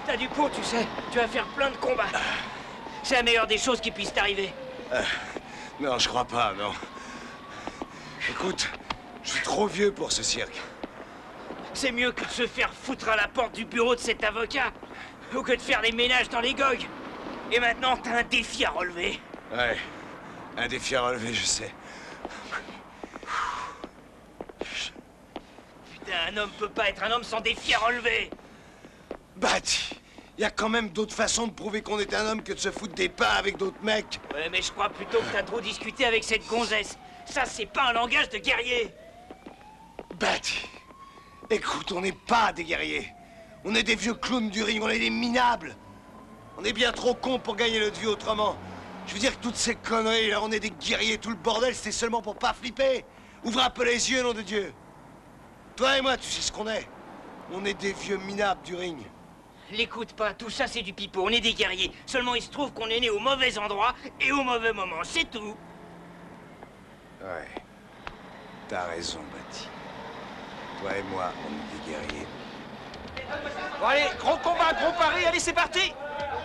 T'as du pot, tu sais. Tu vas faire plein de combats. C'est la meilleure des choses qui puissent t'arriver. Non, je crois pas, non. Écoute, je suis trop vieux pour ce cirque. C'est mieux que de se faire foutre à la porte du bureau de cet avocat, ou que de faire des ménages dans les gogues. Et maintenant, t'as un défi à relever. Ouais, un défi à relever, je sais. Putain, un homme peut pas être un homme sans défi à relever. Bati, il y a quand même d'autres façons de prouver qu'on est un homme que de se foutre des pains avec d'autres mecs. Ouais, mais je crois plutôt que t'as trop discuté avec cette gonzesse. Ça, c'est pas un langage de guerrier. Bati, écoute, on n'est pas des guerriers. On est des vieux clowns du ring, on est des minables. On est bien trop cons pour gagner notre vie autrement. Je veux dire que toutes ces conneries, là, on est des guerriers, tout le bordel, c'était seulement pour pas flipper. Ouvre un peu les yeux, nom de Dieu. Toi et moi, tu sais ce qu'on est. On est des vieux minables du ring. L'écoute pas, tout ça c'est du pipeau, on est des guerriers. Seulement il se trouve qu'on est né au mauvais endroit et au mauvais moment, c'est tout. Ouais. T'as raison, Bati. Toi et moi, on est des guerriers. Bon allez, gros combat, gros pari, allez c'est parti.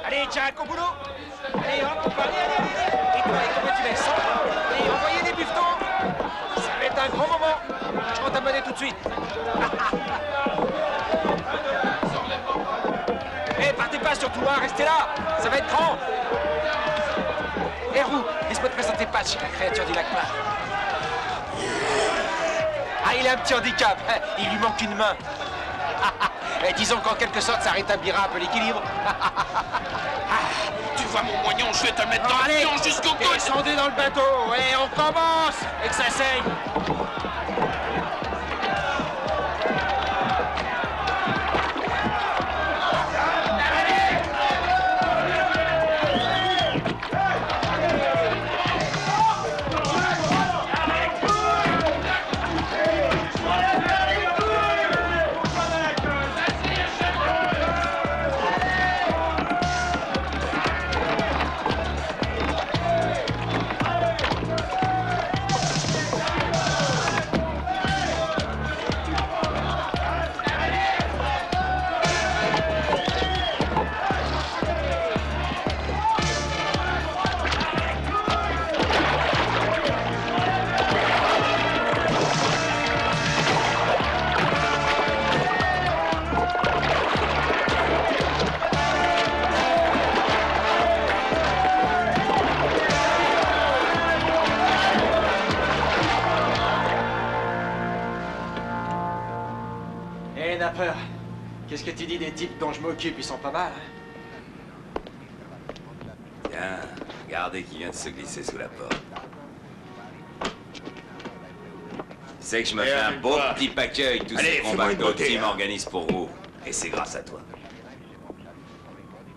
Allez Jack, au boulot. Allez hop, on parie, allez. Et toi, comment tu laisses? Allez, envoyez des buffetons. Ça va être un grand moment. Je compte t'amener tout de suite. Eh, partez pas surtout, hein, restez là. Ça va être grand. Eh Roux, laisse-moi te présenter Patch, la créature du lac plat. Ah, il a un petit handicap, hein, il lui manque une main. Et disons qu'en quelque sorte, ça rétablira un peu l'équilibre. Tu vois mon moignon, je vais te mettre dans allez, l'avion jusqu'au coude. Descendez dans le bateau, et on commence. Et que ça saigne. Qu'est-ce que tu dis des types dont je m'occupe? Ils sont pas mal. Tiens, regardez qui vient de se glisser sous la porte. Tu sais que je me fais un beau petit paquet avec tous ces combats que d'autres teams organisent pour vous. Et c'est grâce à toi.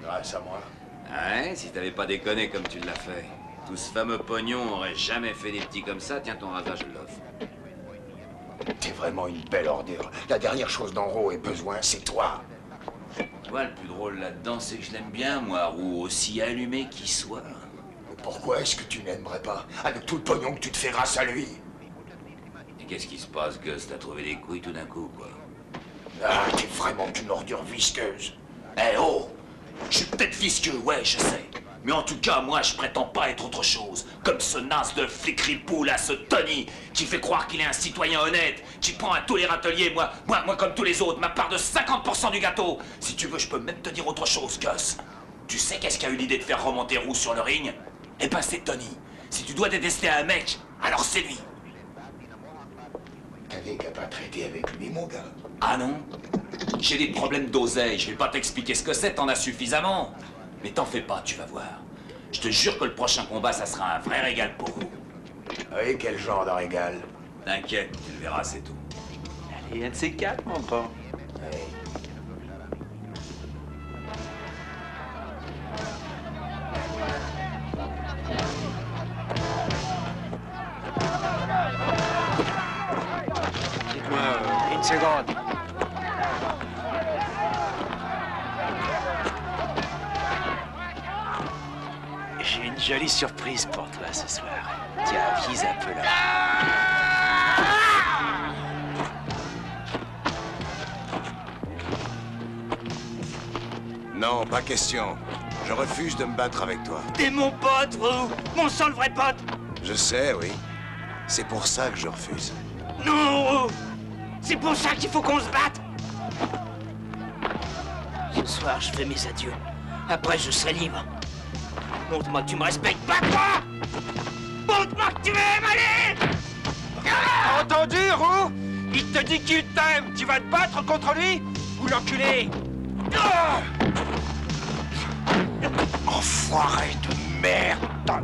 Grâce à moi? Ouais, si t'avais pas déconné comme tu l'as fait. Tout ce fameux pognon aurait jamais fait des petits comme ça. Tiens, ton rasage, je l'offre. T'es vraiment une belle ordure. La dernière chose dont Roux ait besoin, c'est toi. Toi, le plus drôle là-dedans, c'est que je l'aime bien, moi, Roux, aussi allumé qu'il soit. Mais pourquoi est-ce que tu n'aimerais pas, avec tout le pognon que tu te fais grâce à lui? Et qu'est-ce qui se passe, Gus? T'as trouvé des couilles tout d'un coup, quoi? Ah, t'es vraiment qu'une ordure visqueuse. Eh oh! Je suis peut-être visqueux, ouais, je sais. Mais en tout cas, moi, je prétends pas être autre chose. Comme ce naze de flic ripou, là, ce Tony, qui fait croire qu'il est un citoyen honnête, qui prend à tous les râteliers, moi, comme tous les autres, ma part de 50% du gâteau. Si tu veux, je peux même te dire autre chose, Gus. Tu sais qu'est-ce qui a eu l'idée de faire remonter Roux sur le ring? Eh ben, c'est Tony. Si tu dois détester un mec, alors c'est lui. T'avais qu'à pas traiter avec lui, mon gars. Ah non? J'ai des problèmes d'oseille, je vais pas t'expliquer ce que c'est, t'en as suffisamment. Mais t'en fais pas, tu vas voir. Je te jure que le prochain combat, ça sera un vrai régal pour vous. Oui, quel genre de régal? T'inquiète, tu le verras, c'est tout. Allez, un de ces quatre, mon grand. Oui. Dites-moi, une seconde. J'ai une jolie surprise pour toi ce soir. Tiens, vise un peu là. Non, pas question. Je refuse de me battre avec toi. T'es mon pote, Roux. Mon sang, le vrai pote. Je sais, oui. C'est pour ça que je refuse. Non, Roux. C'est pour ça qu'il faut qu'on se batte. Ce soir, je fais mes adieux. Après, je serai libre. Montre-moi que tu me respectes, bats-toi! Montre-moi que tu m'aimes, allez! T'as entendu, Roux? Il te dit qu'il t'aime. Tu vas te battre contre lui? Ou l'enculé? Enfoiré de merde!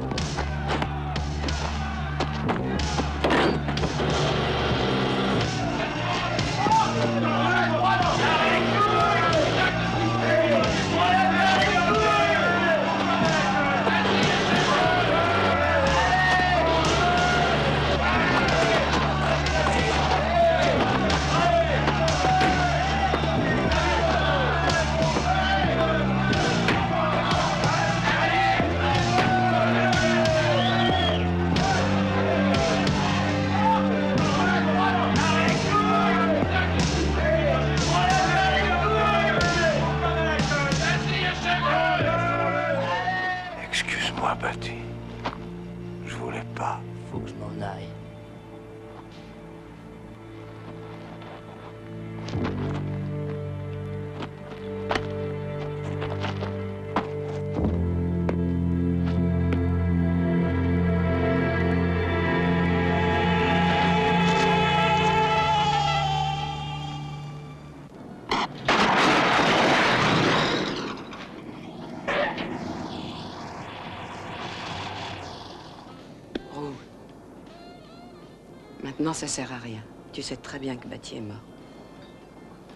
Maintenant, ça sert à rien. Tu sais très bien que Batty est mort.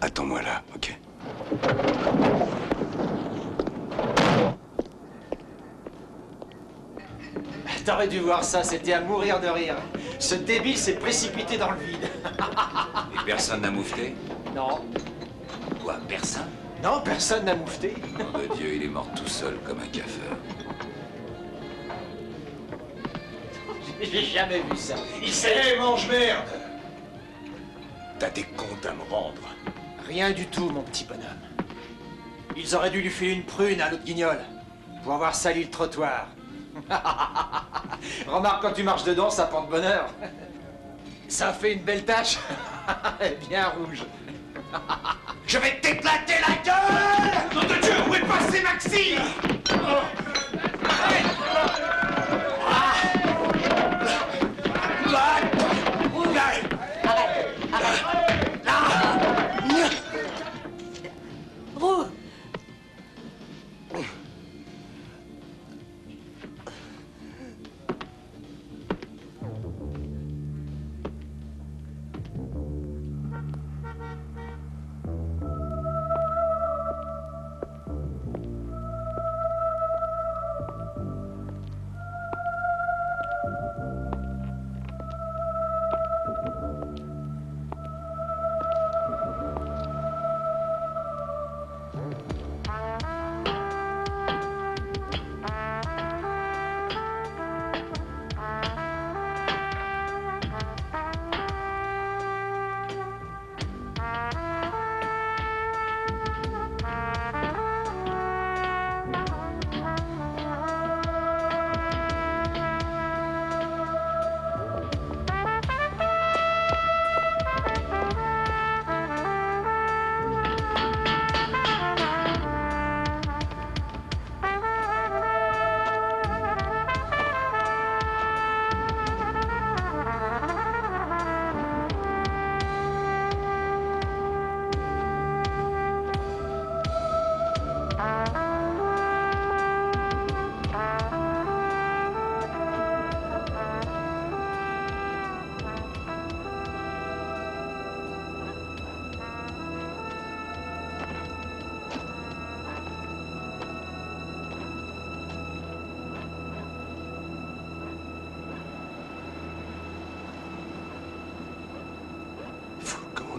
Attends-moi là, ok? T'aurais dû voir ça, c'était à mourir de rire. Ce débile s'est précipité dans le vide. Et personne n'a moufté? Non. Quoi, personne? Non, personne n'a moufté. Nom de Dieu, il est mort tout seul comme un cafard. J'ai jamais vu ça. Il s'est mange-merde! T'as des comptes à me rendre. Rien du tout, mon petit bonhomme. Ils auraient dû lui filer une prune à l'autre guignol pour avoir sali le trottoir. Remarque, quand tu marches dedans, ça porte bonheur. Ça fait une belle tache. Bien rouge. Je vais t'éclater la gueule! Nom de Dieu, où est passé Maxime? Roux!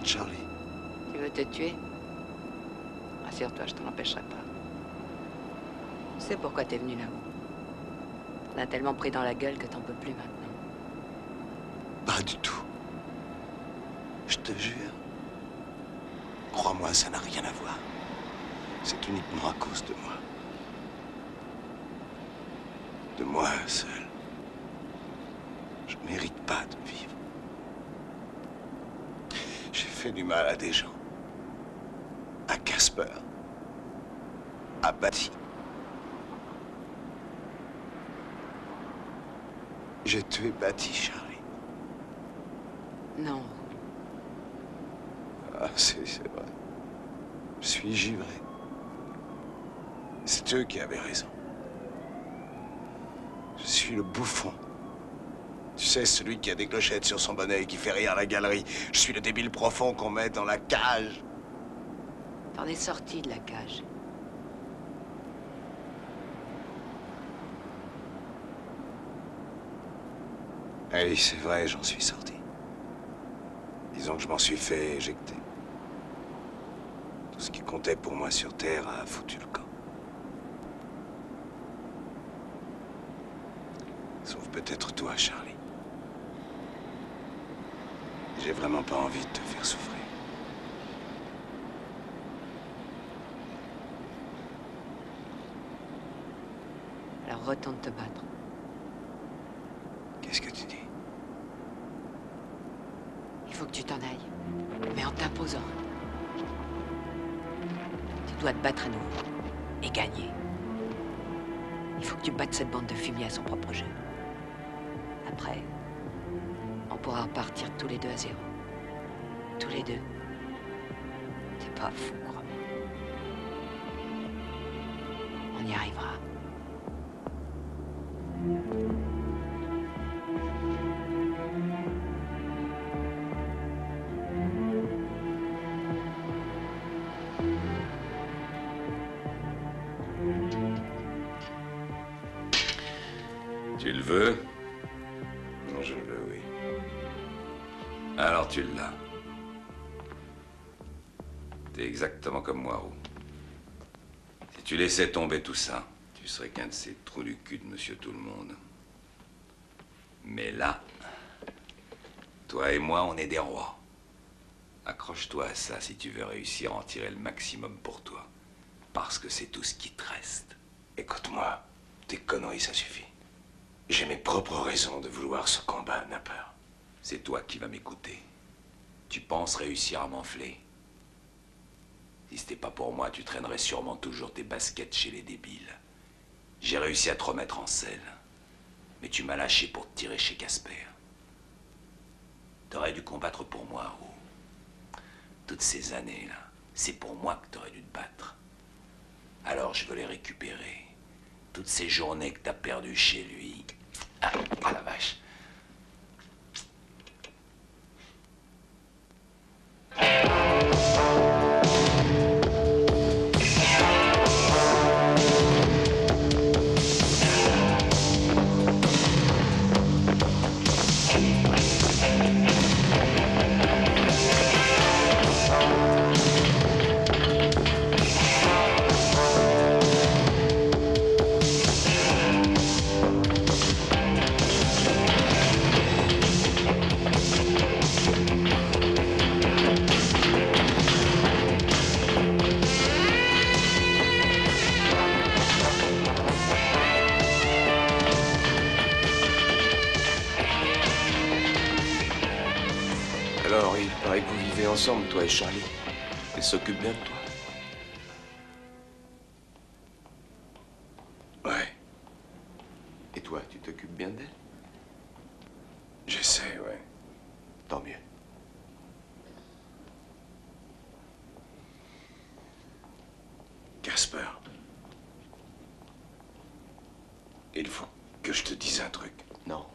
Charlie. Tu veux te tuer? Rassure-toi, je t'en empêcherai pas. Tu sais pourquoi t'es venu là-haut? T'en as tellement pris dans la gueule que t'en peux plus maintenant. Pas du tout. Je te jure. Crois-moi, ça n'a rien à voir. C'est uniquement à cause de moi. De moi seul. Je mérite pas de vivre. J'ai fait du mal à des gens. À Casper. À Batty. J'ai tué Batty, Charlie. Non. Ah, c'est vrai. Je suis givré. C'est eux qui avaient raison. Je suis le bouffon. Tu sais, celui qui a des clochettes sur son bonnet et qui fait rire à la galerie. Je suis le débile profond qu'on met dans la cage. T'en es sorti de la cage. Oui, c'est vrai, j'en suis sorti. Disons que je m'en suis fait éjecter. Tout ce qui comptait pour moi sur Terre a foutu le camp. Sauf peut-être toi, Charlie. J'ai vraiment pas envie de te faire souffrir. Alors retourne te battre. Qu'est-ce que tu dis? Il faut que tu t'en ailles, mais en t'imposant. Tu dois te battre à nouveau et gagner. Il faut que tu battes cette bande de fumier à son propre jeu. Après, on pourra repartir tous les deux à zéro. Tous les deux. T'es pas fou, crois-moi. On y arrivera. veux? Non, je le veux, oui. Alors tu l'as. T'es exactement comme moi, Roux. Si tu laissais tomber tout ça, tu serais qu'un de ces trous du cul de Monsieur Tout-le-Monde. Mais là, toi et moi, on est des rois. Accroche-toi à ça si tu veux réussir à en tirer le maximum pour toi. Parce que c'est tout ce qui te reste. Écoute-moi, tes conneries, ça suffit. J'ai mes propres raisons de vouloir ce combat, Napper. C'est toi qui vas m'écouter. Tu penses réussir à m'enfler? Si c'était pas pour moi, tu traînerais sûrement toujours tes baskets chez les débiles. J'ai réussi à te remettre en selle. Mais tu m'as lâché pour te tirer chez Casper. T'aurais dû combattre pour moi, Roux. Toutes ces années-là, c'est pour moi que t'aurais dû te battre. Alors je veux les récupérer. Toutes ces journées que t'as perdues chez lui. Ah la vache. Alors, il paraît que vous vivez ensemble, toi et Charlie. Elle s'occupe bien de toi? Ouais. Et toi, tu t'occupes bien d'elle? J'essaie, ouais. Tant mieux. Casper. Il faut que je te dise un truc. Non.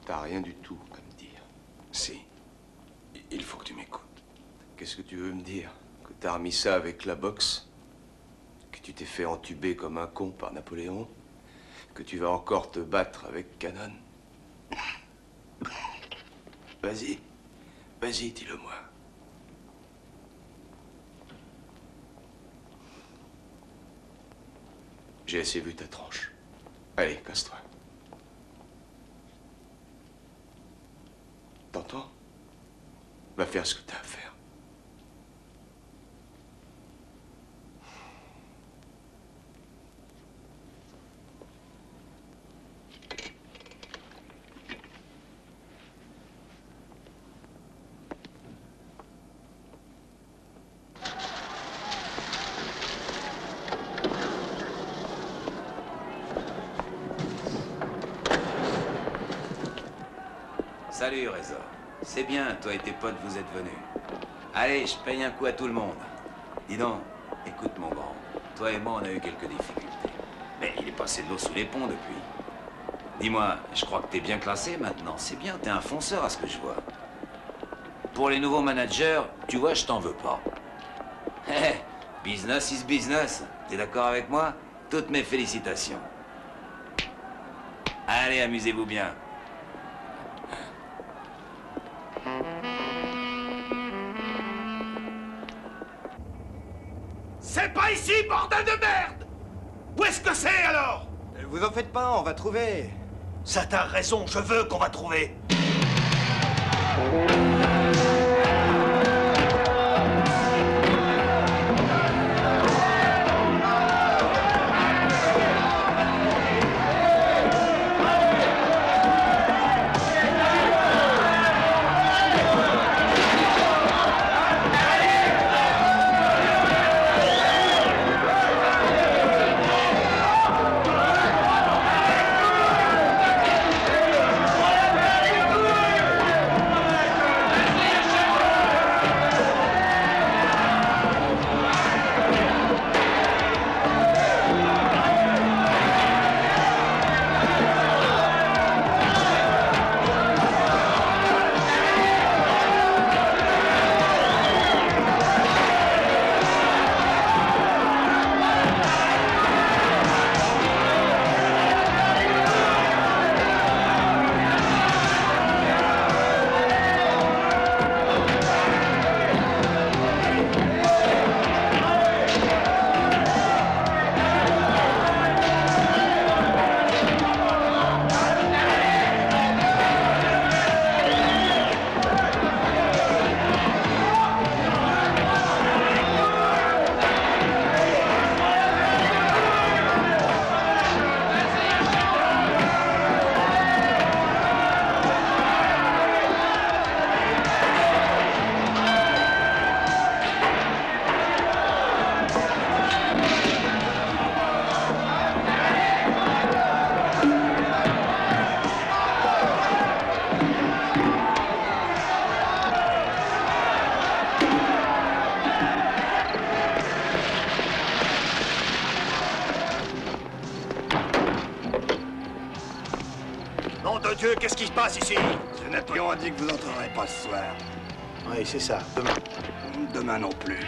T'as rien du tout à me dire. Si. Il faut que tu m'écoutes. Qu'est-ce que tu veux me dire? Que t'as remis ça avec la boxe? Que tu t'es fait entuber comme un con par Napoléon? Que tu vas encore te battre avec Cannon? Vas-y. Vas-y, dis-le-moi. J'ai assez vu ta tranche. Allez, casse-toi. T'entends? Va faire ce que t'as à faire. Salut, Résor. C'est bien, toi et tes potes, vous êtes venus. Allez, je paye un coup à tout le monde. Dis donc, écoute mon grand, toi et moi on a eu quelques difficultés. Mais il est passé de l'eau sous les ponts depuis. Dis-moi, je crois que t'es bien classé maintenant. C'est bien, t'es un fonceur à ce que je vois. Pour les nouveaux managers, tu vois, je t'en veux pas. Hé, business is business. T'es d'accord avec moi? Toutes mes félicitations. Allez, amusez-vous bien. C'est pas ici, bordel de merde! Où est-ce que c'est, alors? Vous en faites pas, on va trouver. Ça, t'as raison, je veux qu'on va trouver. queue, qu'est-ce qui se passe ici? Ce Napoléon a dit que vous n'entrerez pas ce soir. Oui, c'est ça. Demain. Demain non plus.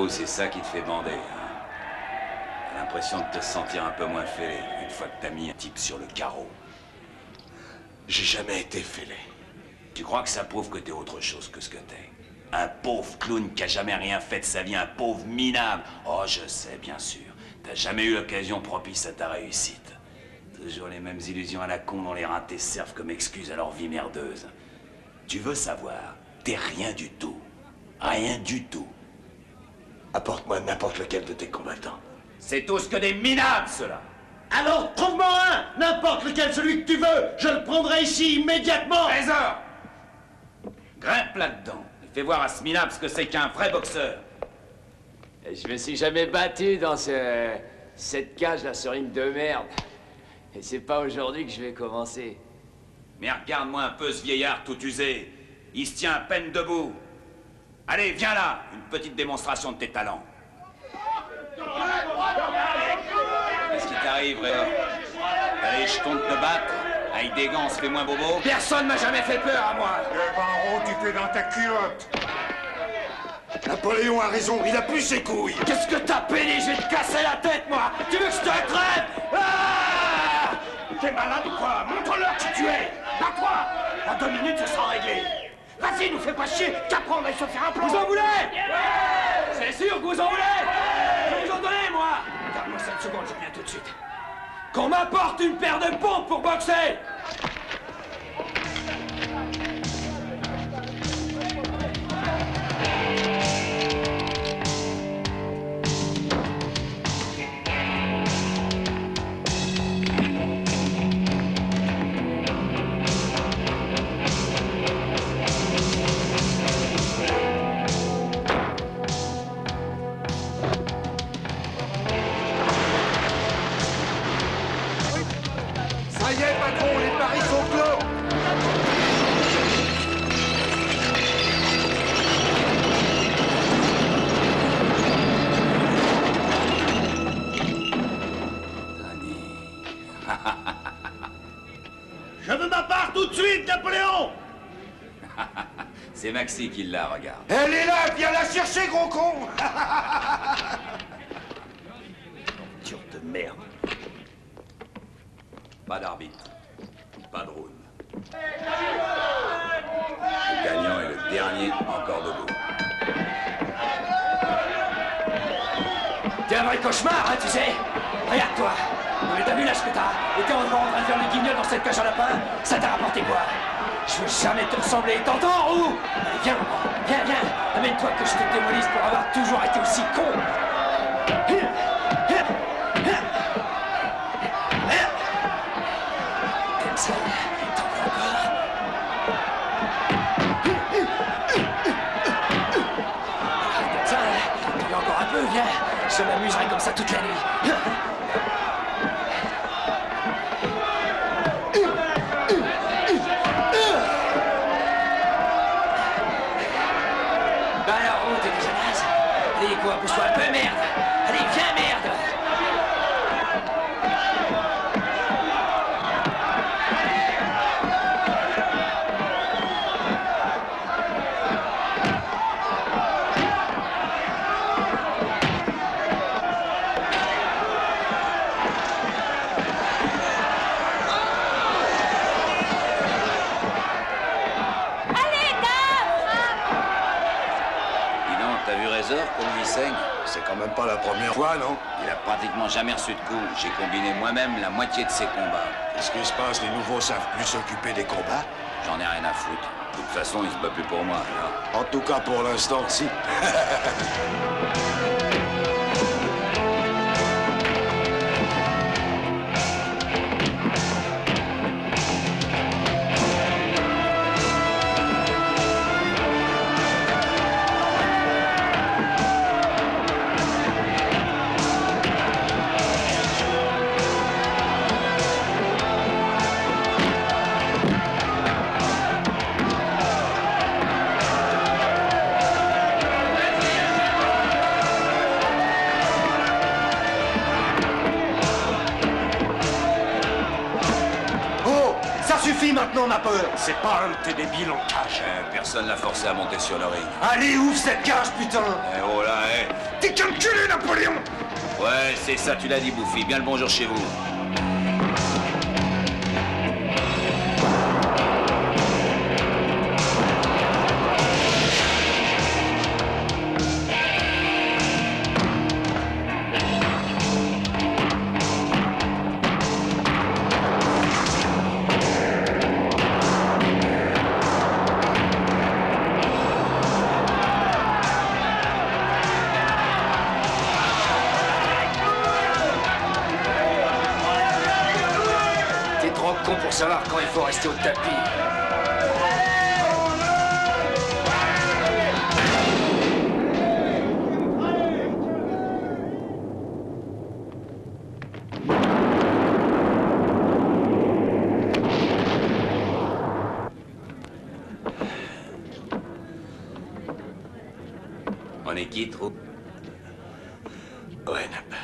C'est ça qui te fait bander, hein? T'as l'impression de te sentir un peu moins fêlé une fois que t'as mis un type sur le carreau. J'ai jamais été fêlé. Tu crois que ça prouve que t'es autre chose que ce que t'es? Un pauvre clown qui a jamais rien fait de sa vie, un pauvre minable. Oh, je sais, bien sûr. T'as jamais eu l'occasion propice à ta réussite. Toujours les mêmes illusions à la con dont les ratés servent comme excuse à leur vie merdeuse. Tu veux savoir? T'es rien du tout. Rien du tout. Apporte-moi n'importe lequel de tes combattants. C'est tous que des minables, ceux-là. Alors, trouve-moi un! N'importe lequel, celui que tu veux! Je le prendrai ici, immédiatement! Trésor! Grimpe là-dedans et fais voir à ce minable ce que c'est qu'un vrai boxeur. Je me suis jamais battu dans cette cage-là, ce ring de merde. Et c'est pas aujourd'hui que je vais commencer. Mais regarde-moi un peu ce vieillard tout usé. Il se tient à peine debout. Allez, viens là, une petite démonstration de tes talents. Qu'est-ce qui t'arrive, Réo? Allez, je compte te battre. Avec des gants, on se fait moins bobo. Personne m'a jamais fait peur à moi. Le barreau, tu fais dans ta culotte. Napoléon a raison, il a plus ses couilles. Qu'est-ce que t'as pédé? Je vais te casser la tête, moi. Tu veux que je te crève? Ah! T'es malade ou quoi? Montre-leur qui tu es. Bats-toi. En 2 minutes, ce sera réglé. Vas-y, nous fais pas chier. Qu'après, on va se faire un plan. Vous en voulez? C'est sûr que vous en voulez? Je vais vous en donner, moi. Garde-moi 5 secondes, je viens tout de suite. Qu'on m'apporte une paire de pompes pour boxer. Ça y est, patron, les paris sont clos. Je veux ma part tout de suite, Napoléon. C'est Maxi qui l'a, regarde. Elle est là, viens la chercher, gros con. Dur de merde. Pas d'arbitre, pas de round. Le gagnant est le dernier encore debout. T'es un vrai cauchemar, hein, tu sais. Regarde-toi. Mais t'as vu l'âge que t'as? Et t'es encore en train de faire le guignol dans cette cage à lapin? Ça t'a rapporté quoi? Je veux jamais te ressembler, t'entends, Roux? Allez, viens, viens, viens. Amène-toi que je te démolisse pour avoir toujours été aussi con. ça toute la nuit. Bah alors, oh, t'es déjà naze. Allez, quoi, pousse-toi un peu, merde. Allez, viens, merde. Comme il saigne. C'est quand même pas la première fois, non? Il a pratiquement jamais reçu de coups. J'ai combiné moi-même la moitié de ses combats. Qu'est-ce qui se passe? Les nouveaux savent plus s'occuper des combats? J'en ai rien à foutre. De toute façon, il se bat plus pour moi, alors. En tout cas, pour l'instant, si. Maintenant, ma peur. C'est pas un de tes débiles en cage. Personne l'a forcé à monter sur le ring. Allez, ouvre cette cage, putain. Oh là, T'es calculé, Napoléon. Ouais, c'est ça, tu l'as dit, Bouffi. Bien le bonjour chez vous. Pour savoir quand il faut rester au tapis. On est qui, troupe? Ouais, n'a peur.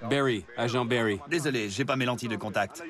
Barry, agent Barry. Désolé, j'ai pas mes lentilles de contact.